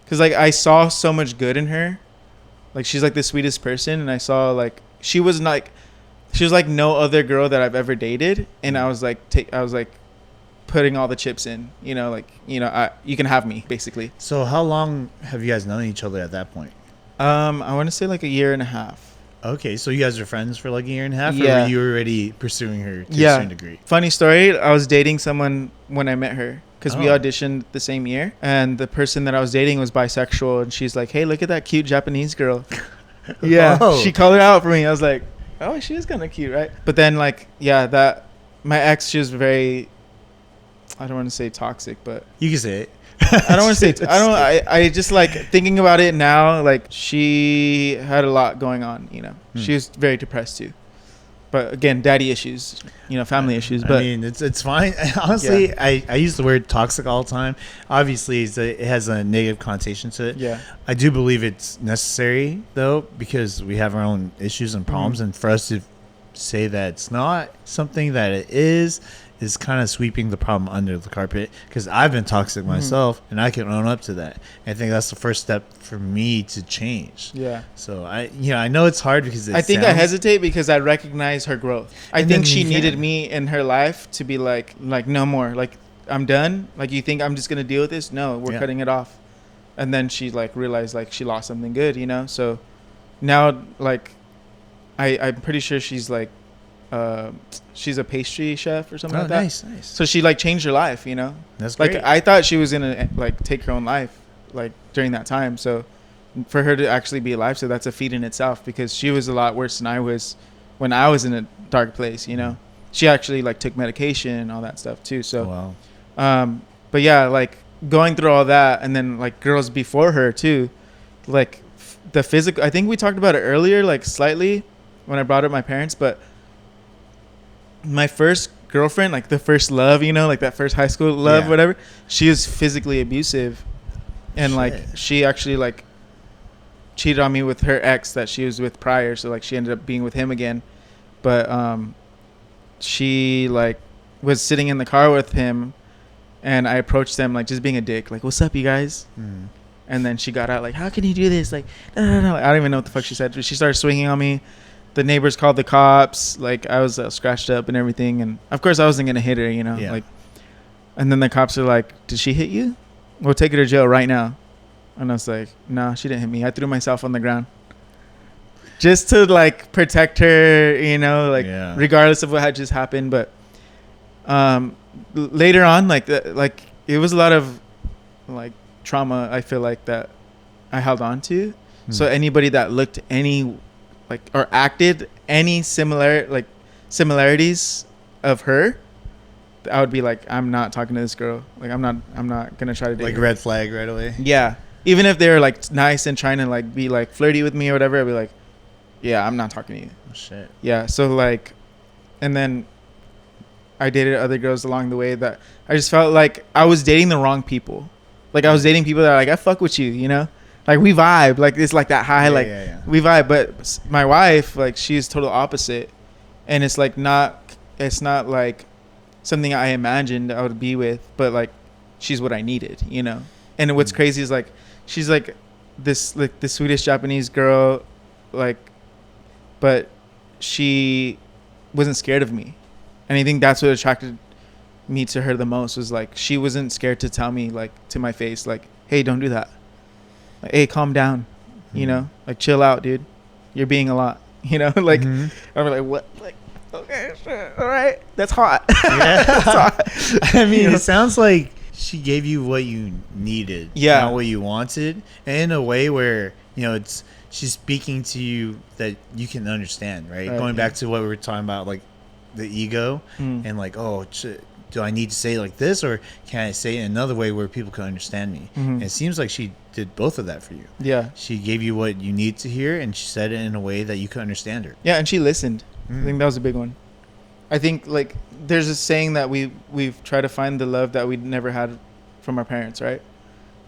Speaker 1: because like I saw so much good in her. Like she's like the sweetest person, and I saw like she was like no other girl that I've ever dated, and I was like putting all the chips in. You know, like you can have me basically.
Speaker 2: So how long have you guys known each other at that point?
Speaker 1: I want to say like a year and a half.
Speaker 2: Okay, so you guys are friends for like a year and a half,
Speaker 1: Yeah.
Speaker 2: or were you already pursuing her to a certain degree?
Speaker 1: Funny story. I was dating someone when I met her because we
Speaker 2: Oh.
Speaker 1: auditioned the same year, and the person that I was dating was bisexual, and she's like, "Hey, look at that cute Japanese girl." Yeah,
Speaker 2: Oh.
Speaker 1: she called her out for me. I was like, "Oh, she is kind of cute, right?" But then like, yeah, that my ex, she was very, I don't want to say toxic, but
Speaker 2: You can say it.
Speaker 1: I don't want to say. I just like thinking about it now. Like she had a lot going on. You know, she was very depressed too. But again, daddy issues. You know, family issues. But
Speaker 2: I mean, it's fine. Honestly, yeah. I use the word toxic all the time. Obviously, it has a negative connotation to it.
Speaker 1: yeah,
Speaker 2: I do believe it's necessary though, because we have our own issues and problems, and for us to say that it's not something that it is kind of sweeping the problem under the carpet, because I've been toxic myself and I can own up to that. I think that's the first step for me to change.
Speaker 1: yeah.
Speaker 2: So I know it's hard because
Speaker 1: I think I hesitate because I recognize her growth. I think she needed me in her life to be like no more. Like I'm done. Like you think I'm just gonna deal with this? No, we're cutting it off. And then she like realized like she lost something good, you know. So now like I'm pretty sure she's like she's a pastry chef or something like that.
Speaker 2: Nice.
Speaker 1: So she like changed her life, you know.
Speaker 2: That's
Speaker 1: like
Speaker 2: great.
Speaker 1: I thought she was gonna like take her own life like during that time. So for her to actually be alive, so that's a feat in itself, because she was a lot worse than I was when I was in a dark place, you know. She actually like took medication and all that stuff too. So
Speaker 2: wow.
Speaker 1: but yeah, like going through all that, and then like girls before her too, like the physical, I think we talked about it earlier like slightly when I brought up my parents, but my first girlfriend, like the first love, you know, like that first high school love, whatever, she was physically abusive, and like she actually like cheated on me with her ex that she was with prior, so like she ended up being with him again. But she like was sitting in the car with him, and I approached them like just being a dick, like, "What's up, you guys?" And then she got out like, "How can you do this?" Like, no. I don't even know what the fuck she said, but she started swinging on me. The neighbors called the cops. Like I was scratched up and everything, and of course I wasn't gonna hit her, you know. Like, and then the cops are like, "Did she hit you? We'll take her to jail right now." And I was like, "No, she didn't hit me. I threw myself on the ground just to like protect her, you know, like regardless of what had just happened." But later on, like it was a lot of like trauma, I feel like, that I held on to. So anybody that looked any like or acted any similarities of her, I would be like, "I'm not talking to this girl. Like I'm not gonna try to date
Speaker 2: like
Speaker 1: her."
Speaker 2: red flag right away.
Speaker 1: Yeah, even if they were like nice and trying to like be like flirty with me or whatever, I'd be like, "Yeah, I'm not talking to you."
Speaker 2: Oh, shit.
Speaker 1: Yeah, so like, and then I dated other girls along the way that I just felt like I was dating the wrong people. Like I was dating people that are like, "I fuck with you," you know? Like we vibe, like it's like that high, we vibe. But my wife, like she's total opposite, and it's like it's not like something I imagined I would be with, but like she's what I needed, you know. And what's crazy is like she's like this like the sweetest Japanese girl, like, but she wasn't scared of me, and I think that's what attracted me to her the most, was like she wasn't scared to tell me like to my face like, "Hey, don't do that. Like, hey, calm down, you know, like chill out, dude. You're being a lot," you know. Like I'm like, "What?" Like, okay, sure, all right, that's hot.
Speaker 2: Yeah.
Speaker 1: That's hot.
Speaker 2: I mean,
Speaker 1: You know?
Speaker 2: it sounds like she gave you what you needed, not what you wanted, and in a way where, you know, she's speaking to you that you can understand, right? Going back to what we were talking about, like the ego, and like, oh, do I need to say it like this, or can I say it in another way where people can understand me? And it seems like she did both of that for you. Yeah. She gave you what you need to hear, and she said it in a way that you could understand her.
Speaker 1: Yeah, and she listened. I think that was a big one. I think like there's a saying that we've tried to find the love that we never had from our parents, right?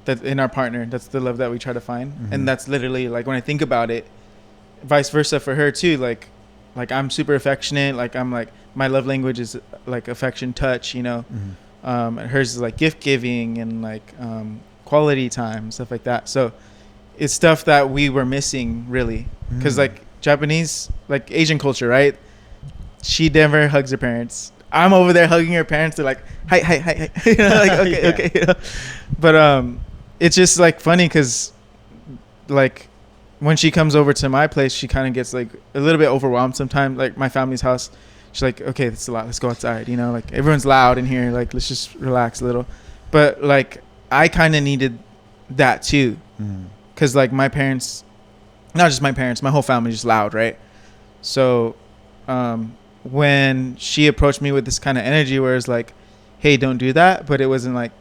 Speaker 1: that in our partner. That's the love that we try to find.
Speaker 2: Mm-hmm.
Speaker 1: And that's literally like, when I think about it, vice versa for her too. Like I'm super affectionate. Like I'm like, my love language is like affection, touch,
Speaker 2: Mm-hmm.
Speaker 1: and hers is like gift giving and like quality time, stuff like that. So it's stuff that we were missing really, because like Japanese, like Asian culture, right? She never hugs her parents. I'm over there hugging her parents. They're like, hi, hi, hi, hi. Like, okay,
Speaker 2: Yeah.
Speaker 1: okay. But it's just like funny because like when she comes over to my place, she kind of gets like a little bit overwhelmed sometimes. Like my family's house, she's like, okay, that's a lot. Let's go outside. Like everyone's loud in here. Like let's just relax a little. But like I kind of needed that too, because like my parents, not just my parents, my whole family is just loud, right? So when she approached me with this kind of energy where it's like, hey, don't do that, but it wasn't like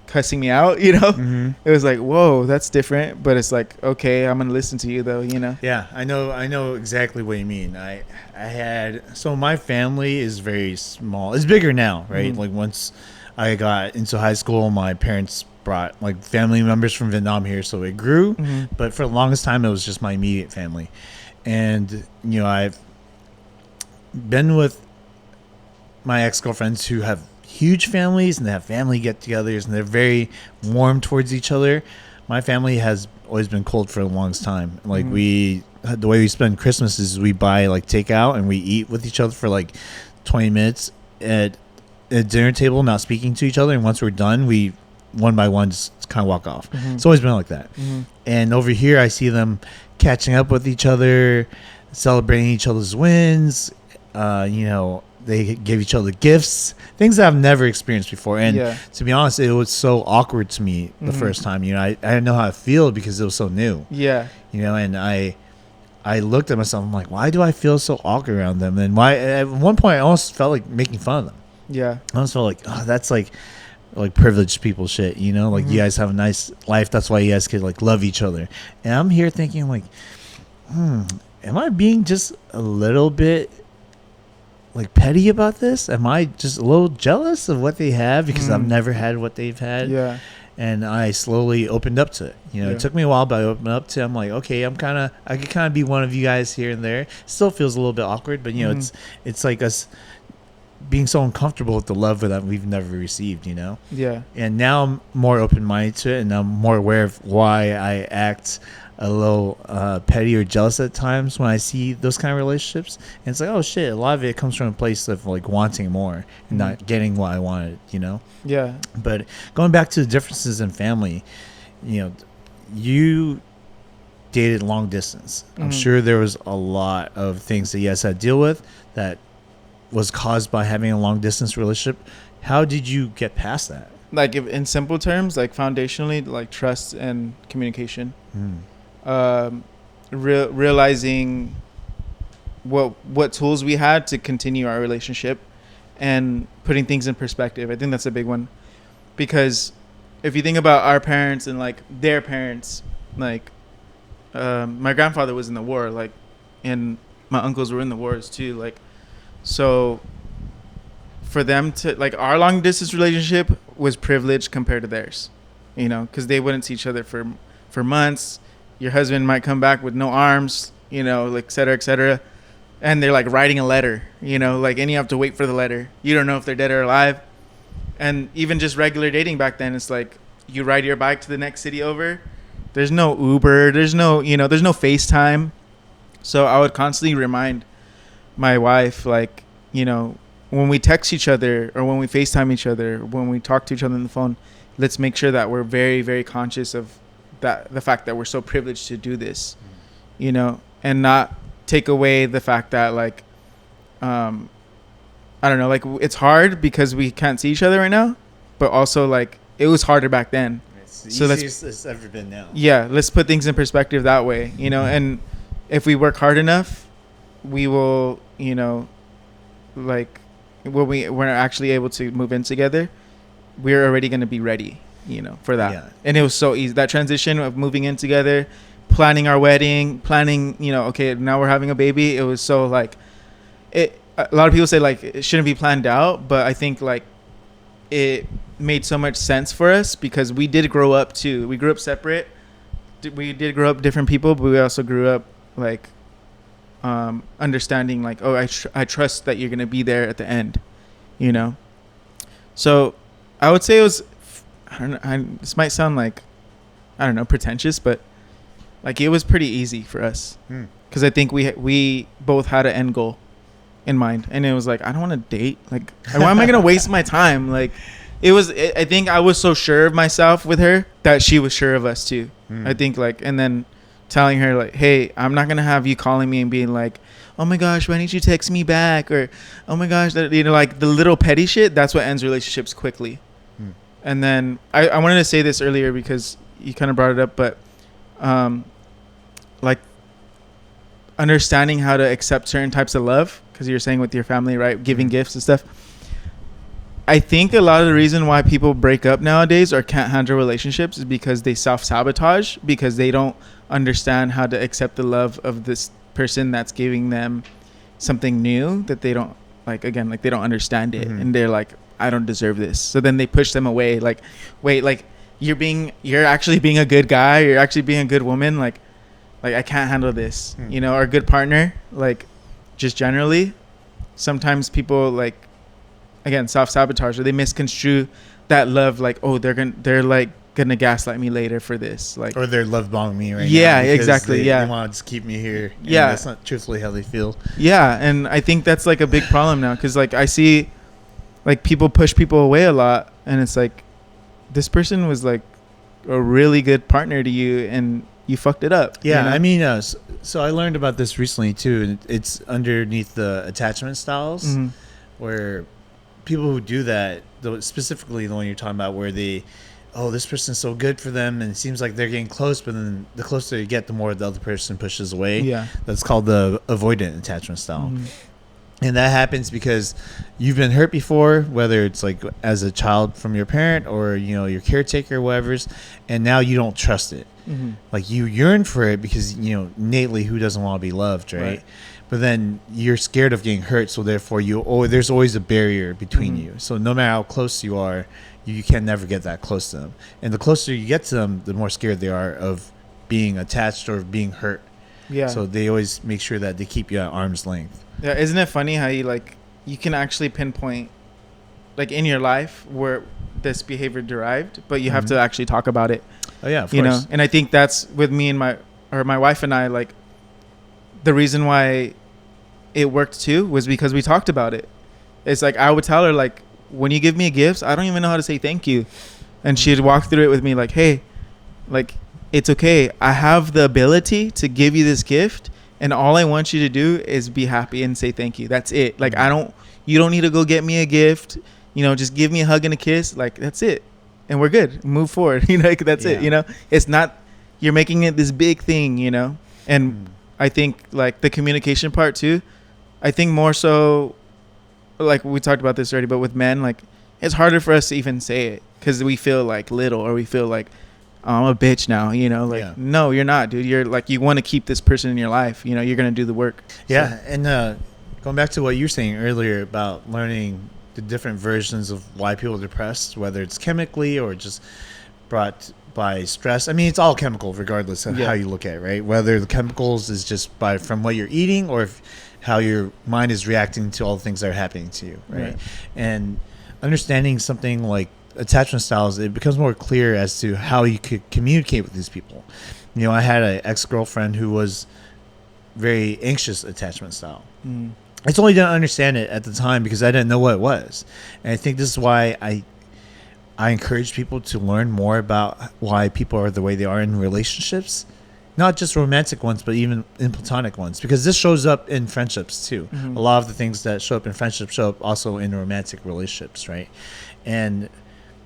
Speaker 1: cussing me out,
Speaker 2: Mm-hmm.
Speaker 1: It was like, whoa, that's different. But it's like, okay, I'm gonna listen to you though.
Speaker 2: Yeah, I know exactly what you mean. I had, so my family is very small. It's bigger now, right?
Speaker 1: Mm-hmm.
Speaker 2: Like once I got into high school, my parents brought like family members from Vietnam here, so it grew.
Speaker 1: Mm-hmm.
Speaker 2: But for the longest time, it was just my immediate family. And I've been with my ex-girlfriends who have huge families and they have family get-togethers and they're very warm towards each other. My family has always been cold for the longest time. Like the way we spend Christmas is we buy like takeout and we eat with each other for like 20 minutes at a dinner table, not speaking to each other. And once we're done, we one by one just kind of walk off.
Speaker 1: Mm-hmm.
Speaker 2: It's always been like that.
Speaker 1: Mm-hmm.
Speaker 2: And over here, I see them catching up with each other, celebrating each other's wins. They give each other gifts, things that I've never experienced before. And to be honest, it was so awkward to me the first time. I didn't know how to feel because it was so new.
Speaker 1: Yeah.
Speaker 2: And I looked at myself. I'm like, why do I feel so awkward around them? And why? At one point, I almost felt like making fun of them.
Speaker 1: Yeah.
Speaker 2: I almost felt like, oh, that's like privileged people shit. Like you guys have a nice life. That's why you guys could like love each other. And I'm here thinking like, am I being just a little bit like petty about this? Am I just a little jealous of what they have because I've never had what they've had?
Speaker 1: Yeah.
Speaker 2: And I slowly opened up to it. It took me a while, but I opened up to it. I'm like, okay, I could kind of be one of you guys here and there. Still feels a little bit awkward, but it's like us being so uncomfortable with the love that we've never received,
Speaker 1: Yeah.
Speaker 2: And now I'm more open-minded to it, and I'm more aware of why I act a little petty or jealous at times when I see those kind of relationships. And it's like, oh shit, a lot of it comes from a place of like wanting more and not getting what I wanted,
Speaker 1: Yeah.
Speaker 2: But going back to the differences in family, you dated long distance. I'm sure there was a lot of things that you guys had to deal with that was caused by having a long distance relationship. How did you get past that?
Speaker 1: Like in simple terms, like foundationally, like trust and communication. Realizing what tools we had to continue our relationship and putting things in perspective. I think that's a big one, because if you think about our parents and like their parents, like my grandfather was in the war, like, and my uncles were in the wars too, like, so for them to like, our long distance relationship was privileged compared to theirs, because they wouldn't see each other for months. Your husband might come back with no arms, like et cetera, and they're like writing a letter, like, and you have to wait for the letter. You don't know if they're dead or alive. And even just regular dating back then, it's like you ride your bike to the next city over. There's no Uber, there's no FaceTime. So I would constantly remind my wife, like, when we text each other or when we FaceTime each other, when we talk to each other on the phone, let's make sure that we're very, very conscious of that, the fact that we're so privileged to do this, and not take away the fact that like, I don't know, like it's hard because we can't see each other right now, but also like it was harder back then.
Speaker 2: It's the
Speaker 1: So
Speaker 2: easiest it's ever been now.
Speaker 1: Yeah, let's put things in perspective that way, and if we work hard enough, we will, like when we're actually able to move in together, we're already going to be ready, for that. Yeah. And it was so easy, that transition of moving in together, planning our wedding, okay, now we're having a baby. It was so like, a lot of people say like it shouldn't be planned out, but I think like it made so much sense for us because we did grow up too. We grew up separate. We did grow up different people, but we also grew up like understanding like, oh, I trust that you're gonna be there at the end, you know. So I would say it was, I don't know, this might sound like, I don't know, pretentious, but like it was pretty easy for us because I think we both had an end goal in mind, and it was like, I don't want to date. Like, why am I gonna waste my time? Like, I think I was so sure of myself with her that she was sure of us too. I think like, and then telling her like, hey, I'm not gonna have you calling me and being like, oh my gosh, why didn't you text me back? Or, oh my gosh, that, you know, like the little petty shit. That's what ends relationships quickly. And then I wanted to say this earlier because you kind of brought it up, but like understanding how to accept certain types of love, because you're saying with your family, right, giving gifts and stuff. I think a lot of the reason why people break up nowadays or can't handle relationships is because they self-sabotage, because they don't understand how to accept the love of this person that's giving them something new that they don't, like, again, like they don't understand it. And they're like, I don't deserve this. So then they push them away. Like, wait, like you're actually being a good guy. You're actually being a good woman. Like I can't handle this, you know, or a good partner. Like, just generally, sometimes people like, again, self-sabotage, or they misconstrue that love. Like, oh, they're like gonna gaslight me later for this. Like,
Speaker 2: or they're love bombing me right now.
Speaker 1: Yeah, exactly.
Speaker 2: They want to just keep me here.
Speaker 1: Yeah.
Speaker 2: That's not truthfully how they feel.
Speaker 1: Yeah. And I think that's like a big problem now. Cause like I see like people push people away a lot, and it's like, this person was like a really good partner to you and you fucked it up.
Speaker 2: Yeah.
Speaker 1: You know?
Speaker 2: I mean, so I learned about this recently too. And it's underneath the attachment styles where people who do that, specifically the one you're talking about, where they, oh, this person's so good for them, and it seems like they're getting close, but then the closer you get, the more the other person pushes away. Yeah. That's called the avoidant attachment style. And that happens because you've been hurt before, whether it's like as a child from your parent or, you know, your caretaker, whatever's, and now you don't trust it. Like, you yearn for it because, you know, innately, who doesn't want to be loved, right? But then you're scared of getting hurt, so therefore there's always a barrier between you. So no matter how close you are, you can never get that close to them. And the closer you get to them, the more scared they are of being attached or being hurt. Yeah. So they always make sure that they keep you at arm's length.
Speaker 1: Yeah, isn't it funny how you can actually pinpoint, like, in your life where this behavior derived, but you have to actually talk about it.
Speaker 2: Oh yeah, of
Speaker 1: course.
Speaker 2: Know,
Speaker 1: and I think that's with me and my wife and I, like, the reason why it worked too was because we talked about it. It's like, I would tell her, like, when you give me gifts, I don't even know how to say thank you, and she'd walk through it with me, like, hey, like, it's okay. I have the ability to give you this gift, and all I want you to do is be happy and say thank you. That's it. Like, you don't need to go get me a gift. You know, just give me a hug and a kiss. Like, that's it. And we're good. Move forward. You know, like, that's it. You know, it's not, you're making it this big thing, you know? And I think, like, the communication part too, I think more so, like, we talked about this already, but with men, like, it's harder for us to even say it because we feel like little, or we feel like, oh, I'm a bitch now, you know, like, no, you're not, dude. You're like, you want to keep this person in your life, you know, you're going to do the work.
Speaker 2: Yeah. So. And going back to what you were saying earlier about learning the different versions of why people are depressed, whether it's chemically or just brought by stress. I mean, it's all chemical regardless of how you look at it, right? Whether the chemicals is just from what you're eating, or how your mind is reacting to all the things that are happening to you, right? And understanding something like attachment styles, it becomes more clear as to how you could communicate with these people. You know, I had an ex-girlfriend who was very anxious attachment style. I totally didn't understand it at the time because I didn't know what it was. And I think this is why I encourage people to learn more about why people are the way they are in relationships. Not just romantic ones, but even in platonic ones. Because this shows up in friendships too. A lot of the things that show up in friendships show up also in romantic relationships, right? And,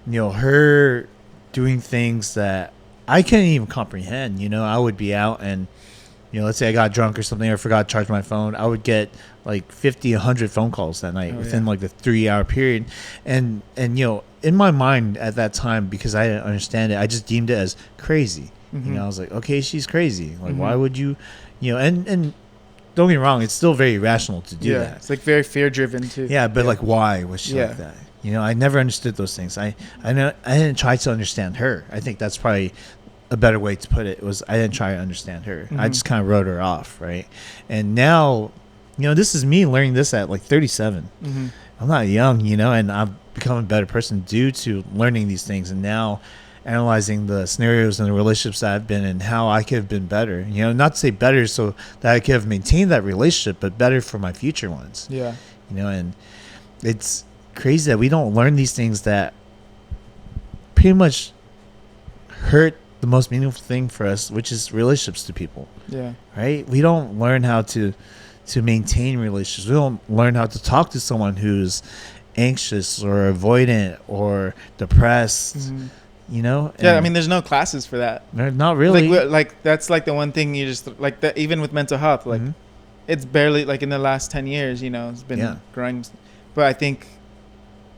Speaker 2: you know, her doing things that I couldn't even comprehend. You know, I would be out and, you know, let's say I got drunk or something, or forgot to charge my phone. I would get like 50, 100 phone calls that night within like the 3-hour period. And, you know, in my mind at that time, because I didn't understand it, I just deemed it as crazy. You know, I was like, okay, she's crazy. Like, why would you know, and don't get me wrong, it's still very rational to do that.
Speaker 1: It's like very fear driven too.
Speaker 2: Yeah, but like, why was she like that? You know, I never understood those things. I know I didn't try to understand her. I think that's probably a better way to put it. Was I didn't try to understand her. I just kind of wrote her off, right? And now, you know, this is me learning this at like 37. I'm not young, you know, and I've become a better person due to learning these things, and now analyzing the scenarios and the relationships that I've been in, how I could have been better. You know, not to say better so that I could have maintained that relationship, but better for my future ones.
Speaker 1: Yeah.
Speaker 2: You know, and it's crazy that we don't learn these things that pretty much hurt the most meaningful thing for us, which is relationships to people.
Speaker 1: Yeah.
Speaker 2: Right? We don't learn how to maintain relationships. We don't learn how to talk to someone who's anxious or avoidant or depressed. You know?
Speaker 1: Yeah, I mean, there's no classes for that.
Speaker 2: Not really.
Speaker 1: Like that's like the one thing you just like that. Even with mental health, like it's barely like in the last 10 years, you know, it's been growing. But I think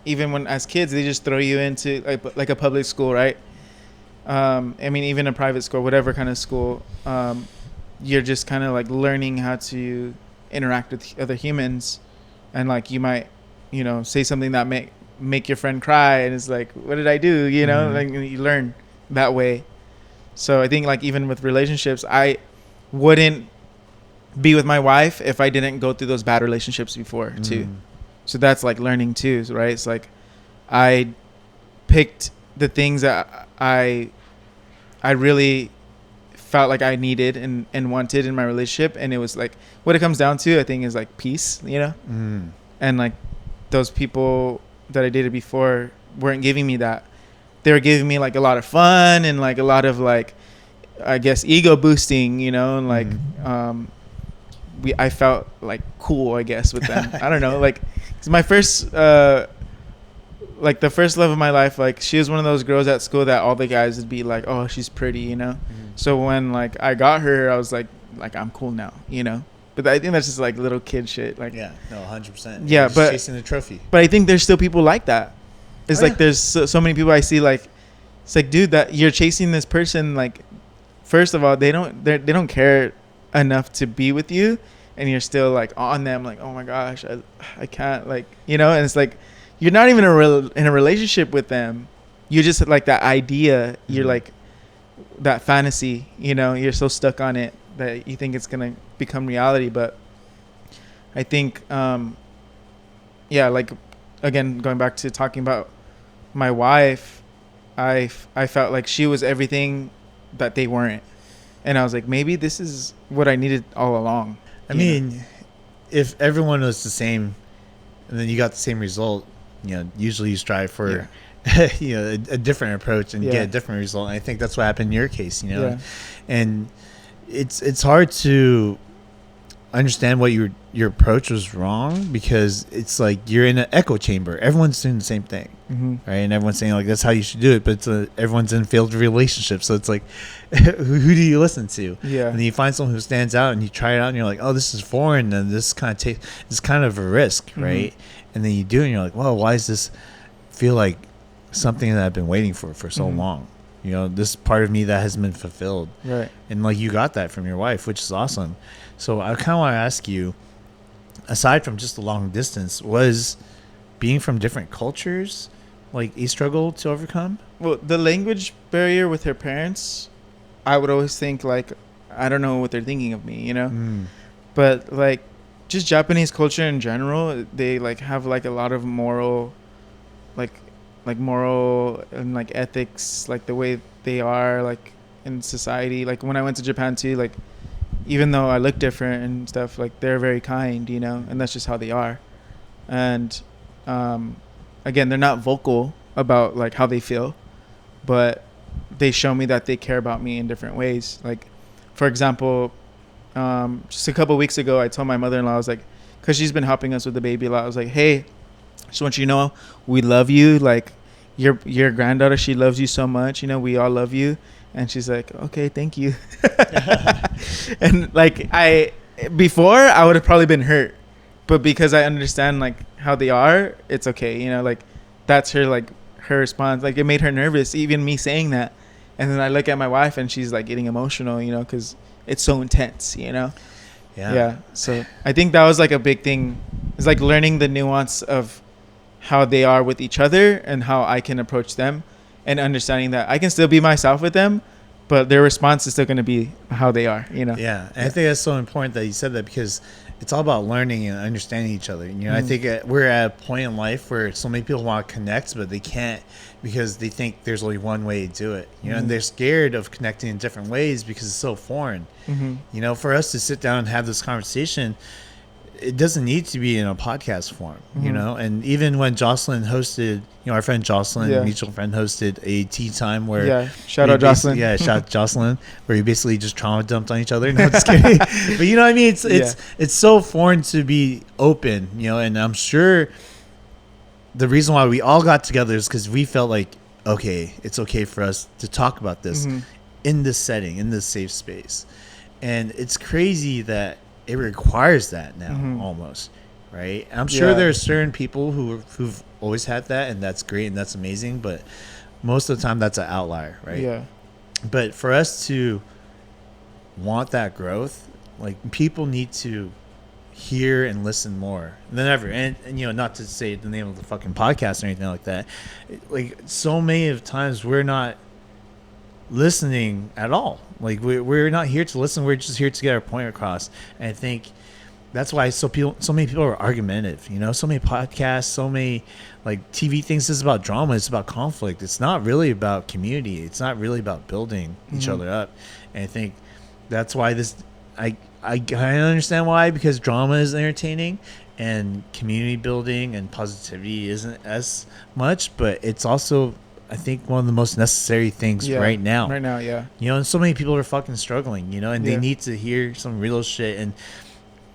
Speaker 1: even when as kids, they just throw you into like a public school, right? I mean, even a private school, whatever kind of school, you're just kind of like learning how to interact with other humans, and like you might, you know, say something that make your friend cry, and it's like, what did I do? You know, like you learn that way. So I think like even with relationships, I wouldn't be with my wife if I didn't go through those bad relationships before too. So that's like learning too, right? It's like I picked the things that I really felt like I needed and wanted in my relationship, and it was like what it comes down to, I think, is like peace, you know. And like those people that I dated before weren't giving me that. They were giving me like a lot of fun and like a lot of like, I guess, ego boosting, you know, and like I felt like cool, I guess, with them. I don't know, like it's my first like the first love of my life. Like she was one of those girls at school that all the guys would be like, oh, she's pretty, you know. So when like I got her, I was like I'm cool now, you know. But I think that's just like little kid shit. Like
Speaker 2: 100%.
Speaker 1: Yeah, but
Speaker 2: chasing the trophy.
Speaker 1: But I think there's still people like that. It's like there's so many people I see, like it's like, dude, that you're chasing this person. Like, first of all, they don't care enough to be with you, and you're still like on them, like, oh my gosh, I can't, like, you know. And it's like you're not even in a relationship with them. You're just like that idea. You're like that fantasy, you know. You're so stuck on it that you think it's gonna become reality. But I think like again, going back to talking about my wife, I felt like she was everything that they weren't, and I was like, maybe this is what I needed all along.
Speaker 2: I mean, if everyone was the same and then you got the same result, you know, usually you strive for you know, a different approach and get a different result. And I think that's what happened in your case, you know. And it's hard to understand what your approach was wrong, because it's like you're in an echo chamber. Everyone's doing the same thing, right? And everyone's saying like that's how you should do it, but everyone's in failed relationships. So it's like, who do you listen to? Yeah. And then you find someone who stands out, and you try it out, and you're like, oh, this is foreign, and this kind of it's kind of a risk, right? And then you do it, and you're like, well, why does this feel like something that I've been waiting for so long? You know, this part of me that hasn't been fulfilled. Right. And like you got that from your wife, which is awesome. So I kind of want to ask you, aside from just the long distance, was being from different cultures like a struggle to overcome?
Speaker 1: Well, the language barrier with her parents, I would always think like, I don't know what they're thinking of me, you know? But like just Japanese culture in general, they like have like a lot of moral and like ethics, like the way they are like in society. Like when I went to Japan too, like even though I look different and stuff, like they're very kind, you know, and that's just how they are. And again, they're not vocal about like how they feel, but they show me that they care about me in different ways. Like for example, just a couple of weeks ago, I told my mother-in-law, I was like, because she's been helping us with the baby a lot, I was like, hey, just want you to know we love you. Like your granddaughter, she loves you so much. You know, we all love you. And she's like, okay, thank you. And like before I would have probably been hurt, but because I understand like how they are, it's okay. You know, like that's her response. Like it made her nervous, even me saying that. And then I look at my wife and she's like getting emotional, you know, because it's so intense, you know? Yeah. So I think that was like a big thing. It's like learning the nuance of how they are with each other and how I can approach them, and understanding that I can still be myself with them, but their response is still going to be how they are, you know?
Speaker 2: Yeah, and I think that's so important that you said that, because it's all about learning and understanding each other. You know, I think we're at a point in life where so many people want to connect, but they can't because they think there's only one way to do it. You know, and they're scared of connecting in different ways because it's so foreign. You know, for us to sit down and have this conversation, it doesn't need to be in a podcast form, you know. And even when Jocelyn hosted, you know, our friend Jocelyn, mutual friend, hosted a tea time where
Speaker 1: shout out Jocelyn.
Speaker 2: Shout out Jocelyn, where you basically just trauma dumped on each other. No, just kidding. But you know what I mean? It's so foreign to be open, you know. And I'm sure the reason why we all got together is because we felt like, okay, it's okay for us to talk about this in this setting, in this safe space. And it's crazy that it requires that now, almost, right? I'm sure there are certain people who've always had that, and that's great and that's amazing, but most of the time that's an outlier, right?
Speaker 1: Yeah.
Speaker 2: But for us to want that growth, like, people need to hear and listen more than ever. And you know, not to say the name of the fucking podcast or anything like that, like, so many of times we're not listening at all. Like, we're not here to listen. We're just here to get our point across. And I think that's why so many people are argumentative. You know, so many podcasts, so many like TV things is about drama. It's about conflict. It's not really about community. It's not really about building each other up. And I think that's why this. I understand why, because drama is entertaining and community building and positivity isn't as much, but it's also, I think, one of the most necessary things right now.
Speaker 1: Right now, yeah.
Speaker 2: You know, and so many people are fucking struggling, you know, and they need to hear some real shit, and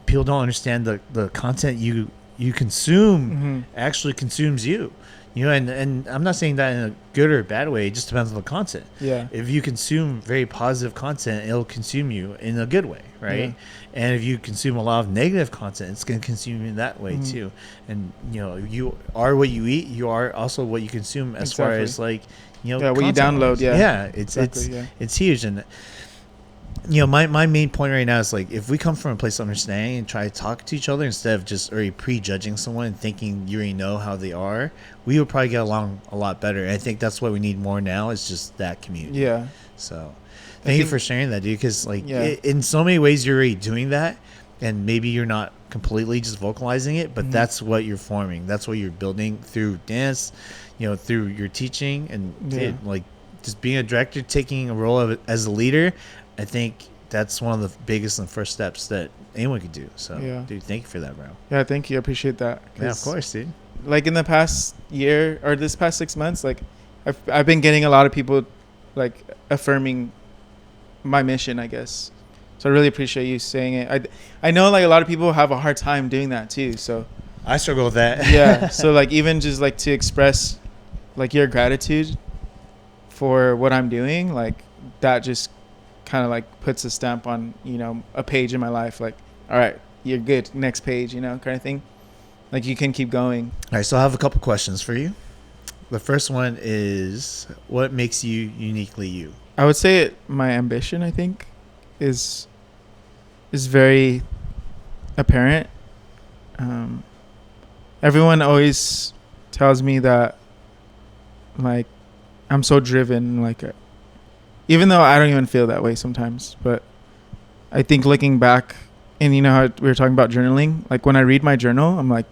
Speaker 2: people don't understand the content you consume actually consumes you. You know, and I'm not saying that in a good or bad way. It just depends on the content.
Speaker 1: Yeah.
Speaker 2: If you consume very positive content, it'll consume you in a good way, right?
Speaker 1: Yeah.
Speaker 2: And if you consume a lot of negative content, it's going to consume you in that way too. And, you know, you are what you eat. You are also what you consume, as far as, like, you know,
Speaker 1: what you download.
Speaker 2: It's huge. And, you know, my main point right now is, like, if we come from a place of understanding and try to talk to each other instead of just already prejudging someone and thinking you already know how they are, we would probably get along a lot better. And I think that's what we need more now, is just that community. Yeah. So thank you for sharing that, dude, because, like, in so many ways you're already doing that, and maybe you're not completely just vocalizing it, but that's what you're forming. That's what you're building through dance, you know, through your teaching, and dude, like, just being a director, taking a role of it as a leader. I think that's one of the biggest and first steps that anyone could do. So, dude, thank you for that, bro.
Speaker 1: Yeah, thank you. I appreciate that.
Speaker 2: Yeah, of course, dude.
Speaker 1: Like, in the past year, or this past 6 months, like, I've been getting a lot of people, like, affirming my mission, I guess. So I really appreciate you saying it. I know, like, a lot of people have a hard time doing that too. So
Speaker 2: I struggle with that.
Speaker 1: Yeah. So, like, even just, like, to express, like, your gratitude for what I'm doing, like, that just kind of, like, puts a stamp on, you know, a page in my life. Like, all right, you're good, next page, you know, kind of thing. Like, you can keep going.
Speaker 2: All right, so I have a couple questions for you. The first one is, what makes you uniquely you?
Speaker 1: I would say my ambition, I think, is very apparent. Everyone always tells me that, like, I'm so driven, like, even though I don't even feel that way sometimes. But I think looking back, and you know how we were talking about journaling, like, when I read my journal, I'm like,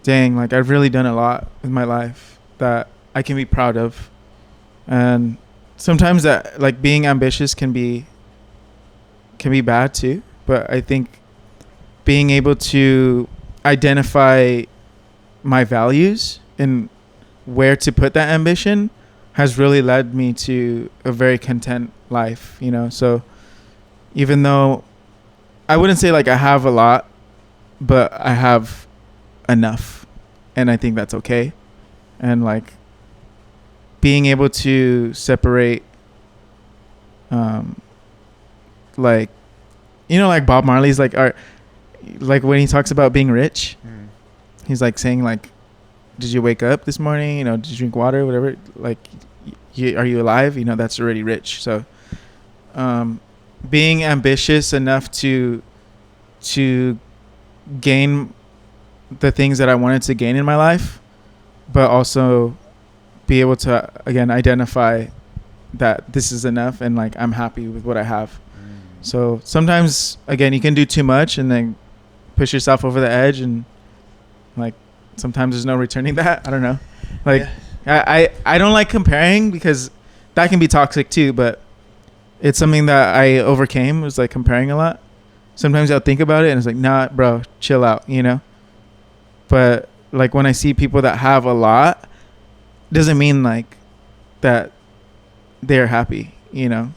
Speaker 1: dang, like, I've really done a lot with my life that I can be proud of. And sometimes that, like, being ambitious can be bad too. But I think being able to identify my values and where to put that ambition has really led me to a very content life, you know. So even though I wouldn't say, like, I have a lot, but I have enough, and I think that's okay. And, like, being able to separate, like, you know, like Bob Marley's, like, like, when he talks about being rich, he's, like, saying, like, did you wake up this morning? You know, did you drink water? Whatever. Like, are you alive? You know, that's already rich. So, being ambitious enough to gain the things that I wanted to gain in my life but also be able to again identify that this is enough and like I'm happy with what I have. So sometimes again you can do too much and then push yourself over the edge, and like sometimes there's no returning that. I don't know. Like I don't like comparing because that can be toxic too, but it's something that I overcame, was like comparing a lot. Sometimes I'll think about it and it's like, nah, bro, chill out, you know? But like when I see people that have a lot, doesn't mean like that they're happy, you know?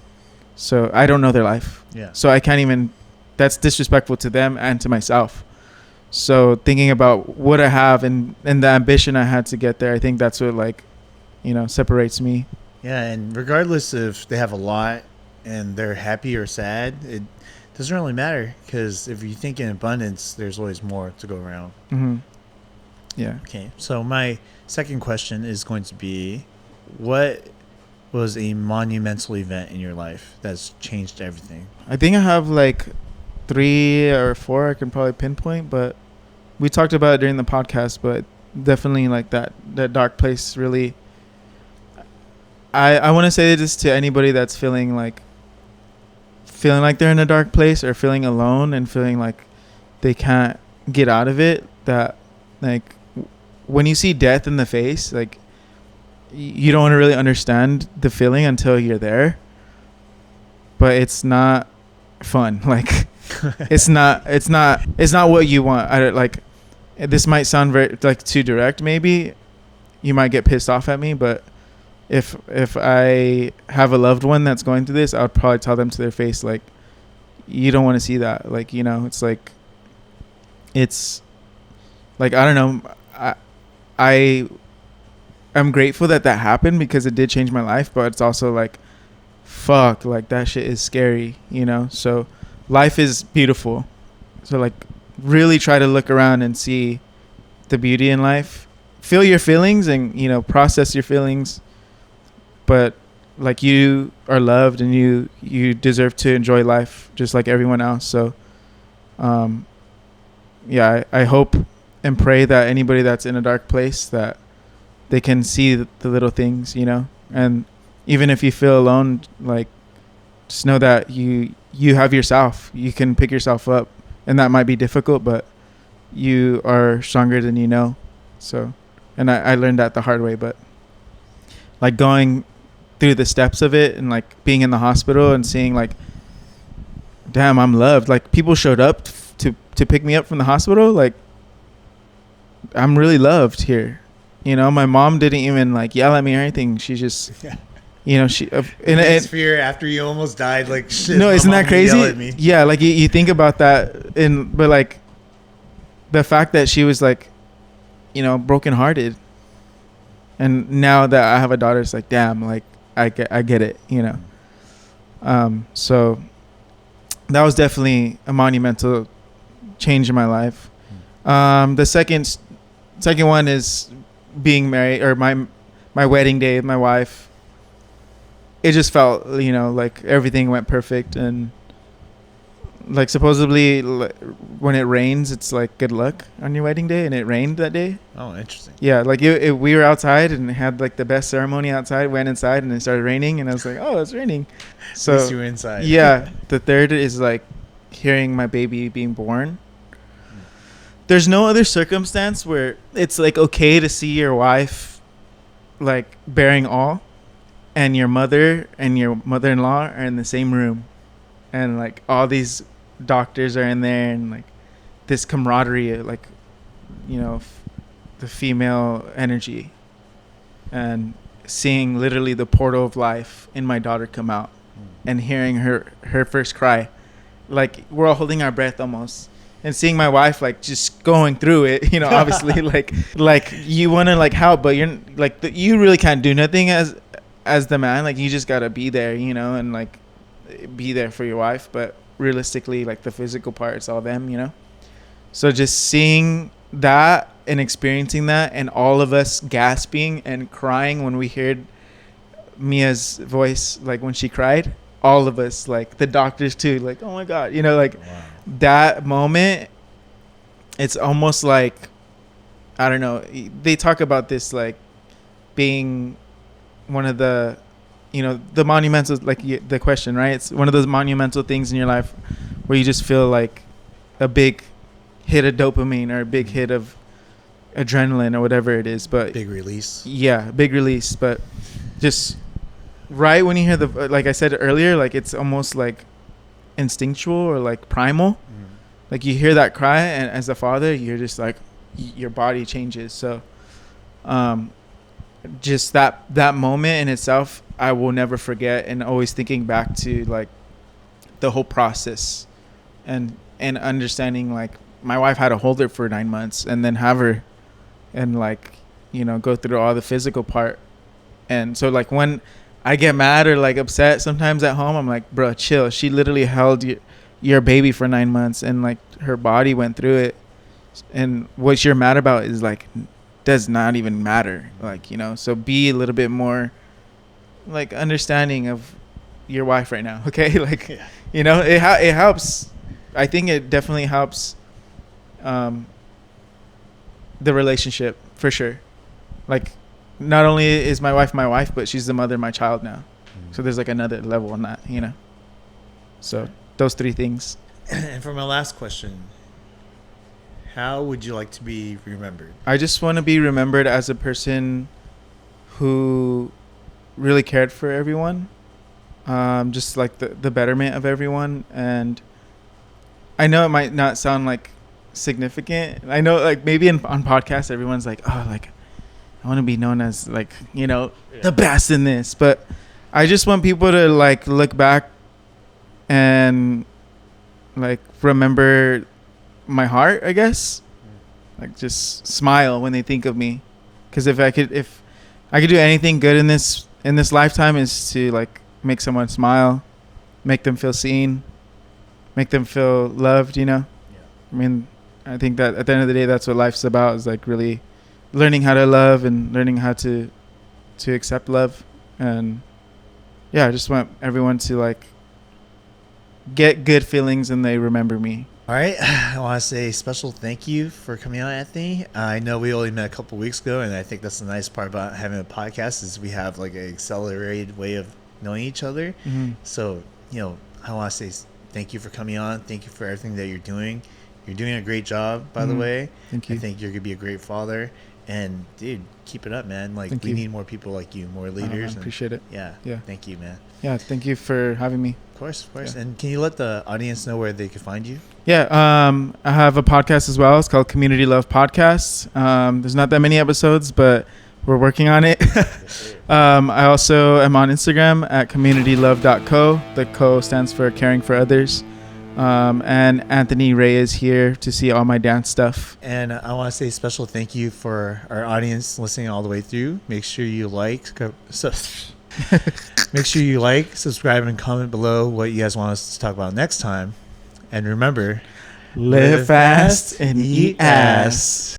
Speaker 1: So I don't know their life.
Speaker 2: Yeah.
Speaker 1: So I can't even, that's disrespectful to them and to myself. So thinking about what I have and the ambition I had to get there, I think that's what like, you know, separates me.
Speaker 2: Yeah, and regardless if they have a lot and they're happy or sad, it doesn't really matter, because if you think in abundance, there's always more to go around.
Speaker 1: Mm-hmm. Yeah.
Speaker 2: Okay, so my second question is going to be, what was a monumental event in your life that's changed everything?
Speaker 1: I think I have like 3 or 4 I can probably pinpoint, but we talked about it during the podcast, but definitely like that dark place really. I want to say this to anybody that's feeling like they're in a dark place or feeling alone and feeling like they can't get out of it, that like when you see death in the face, like you don't really understand the feeling until you're there, but it's not fun. Like it's not what you want. Like this might sound very like too direct, maybe you might get pissed off at me, but if I have a loved one that's going through this, I would probably tell them to their face, like, you don't want to see that. Like, you know, it's like I don't know. I'm grateful that happened because it did change my life, but it's also like, fuck, like that shit is scary, you know? So life is beautiful. So like really try to look around and see the beauty in life. Feel your feelings and, you know, process your feelings. But like you are loved and you deserve to enjoy life just like everyone else. So, yeah, I hope and pray that anybody that's in a dark place, that they can see the little things, you know, and even if you feel alone, like just know that you have yourself. You can pick yourself up, and that might be difficult, but you are stronger than you know. So, and I learned that the hard way, but like going through the steps of it and like being in the hospital and seeing like, damn, I'm loved. Like people showed up to pick me up from the hospital. Like I'm really loved here. You know, my mom didn't even like yell at me or anything. She just, you know, she
Speaker 2: fear after you almost died. Like shit.
Speaker 1: No, isn't that crazy? Yeah, like you think about that, but like the fact that she was like, you know, brokenhearted, and now that I have a daughter, it's like, damn, like I get it, you know. So that was definitely a monumental change in my life. The second one is being married, or my wedding day with my wife. It just felt, you know, like everything went perfect, and like supposedly when it rains, it's like good luck on your wedding day, and it rained that day.
Speaker 2: Oh, interesting.
Speaker 1: Yeah, like we were outside and had like the best ceremony outside. Went inside and it started raining, and I was like, oh, it's raining. So
Speaker 2: at least you were inside.
Speaker 1: Yeah. The third is like hearing my baby being born. There's no other circumstance where it's like okay to see your wife like bearing all, and your mother and your mother-in-law are in the same room, and like all these doctors are in there, and like this camaraderie, like, you know, the female energy, and seeing literally the portal of life in my daughter come out, and hearing her first cry, like we're all holding our breath almost, and seeing my wife like just going through it, you know, obviously like you want to like help, but you're like you really can't do nothing as the man. Like you just gotta be there, you know, and like be there for your wife, but realistically like the physical part, it's all them, you know. So just seeing that and experiencing that, and all of us gasping and crying when we heard Mia's voice, like when she cried, all of us, like the doctors too, like, oh my God, you know, like wow. That moment, it's almost like I don't know. They talk about this like being one of the, the monumental, like the question, right? It's one of those monumental things in your life where you just feel like a big hit of dopamine or a big hit of adrenaline or whatever it is. But
Speaker 2: big release.
Speaker 1: Yeah, big release. But just right when you hear like I said earlier, like it's almost like instinctual or like primal. Like you hear that cry, and as a father, you're just like, your body changes. So just that moment in itself, I will never forget, and always thinking back to like the whole process and understanding like my wife had to hold her for 9 months and then have her and like, go through all the physical part. And so like when I get mad or like upset sometimes at home, I'm like, bro, chill. She literally held your baby for 9 months, and like her body went through it. And what you're mad about is like does not even matter. Like, so be a little bit more like understanding of your wife right now. Okay. Like, it helps. I think it definitely helps the relationship for sure. Like, not only is my wife, but she's the mother of my child now. So there's like another level on that, So those 3 things.
Speaker 2: And for my last question, how would you like to be remembered?
Speaker 1: I just want to be remembered as a person who really cared for everyone. Just like the betterment of everyone. And I know it might not sound like significant. I know like maybe on podcasts, everyone's like, oh, like I want to be known as like, the best in this. But I just want people to like look back and like remember my heart, I guess. Like just smile when they think of me. Because if I could do anything good in this lifetime, is to like make someone smile, make them feel seen, make them feel loved, I mean, I think that at the end of the day, that's what life's about, is like really learning how to love and learning how to accept love. And yeah, I just want everyone to like get good feelings and they remember me.
Speaker 2: All right. I want to say a special thank you for coming on, Anthony. I know we only met a couple weeks ago, and I think that's the nice part about having a podcast is we have like an accelerated way of knowing each other. Mm-hmm. So, I want to say thank you for coming on. Thank you for everything that you're doing. You're doing a great job, by the way.
Speaker 1: Thank you.
Speaker 2: I think you're going to be a great father. And, dude, keep it up, man. Like, we need more people like you, more leaders.
Speaker 1: I appreciate it.
Speaker 2: Yeah. Thank you, man.
Speaker 1: Yeah, thank you for having me.
Speaker 2: Of course.
Speaker 1: Yeah.
Speaker 2: And can you let the audience know where they can find you?
Speaker 1: Yeah, I have a podcast as well. It's called Community Love Podcast. There's not that many episodes, but we're working on it. I also am on Instagram at communitylove.co. The co stands for caring for others. And Anthony Ray is here to see all my dance stuff.
Speaker 2: And I want to say a special thank you for our audience listening all the way through. Make sure you subscribe, and comment below what you guys want us to talk about next time. And remember,
Speaker 1: live fast and eat ass.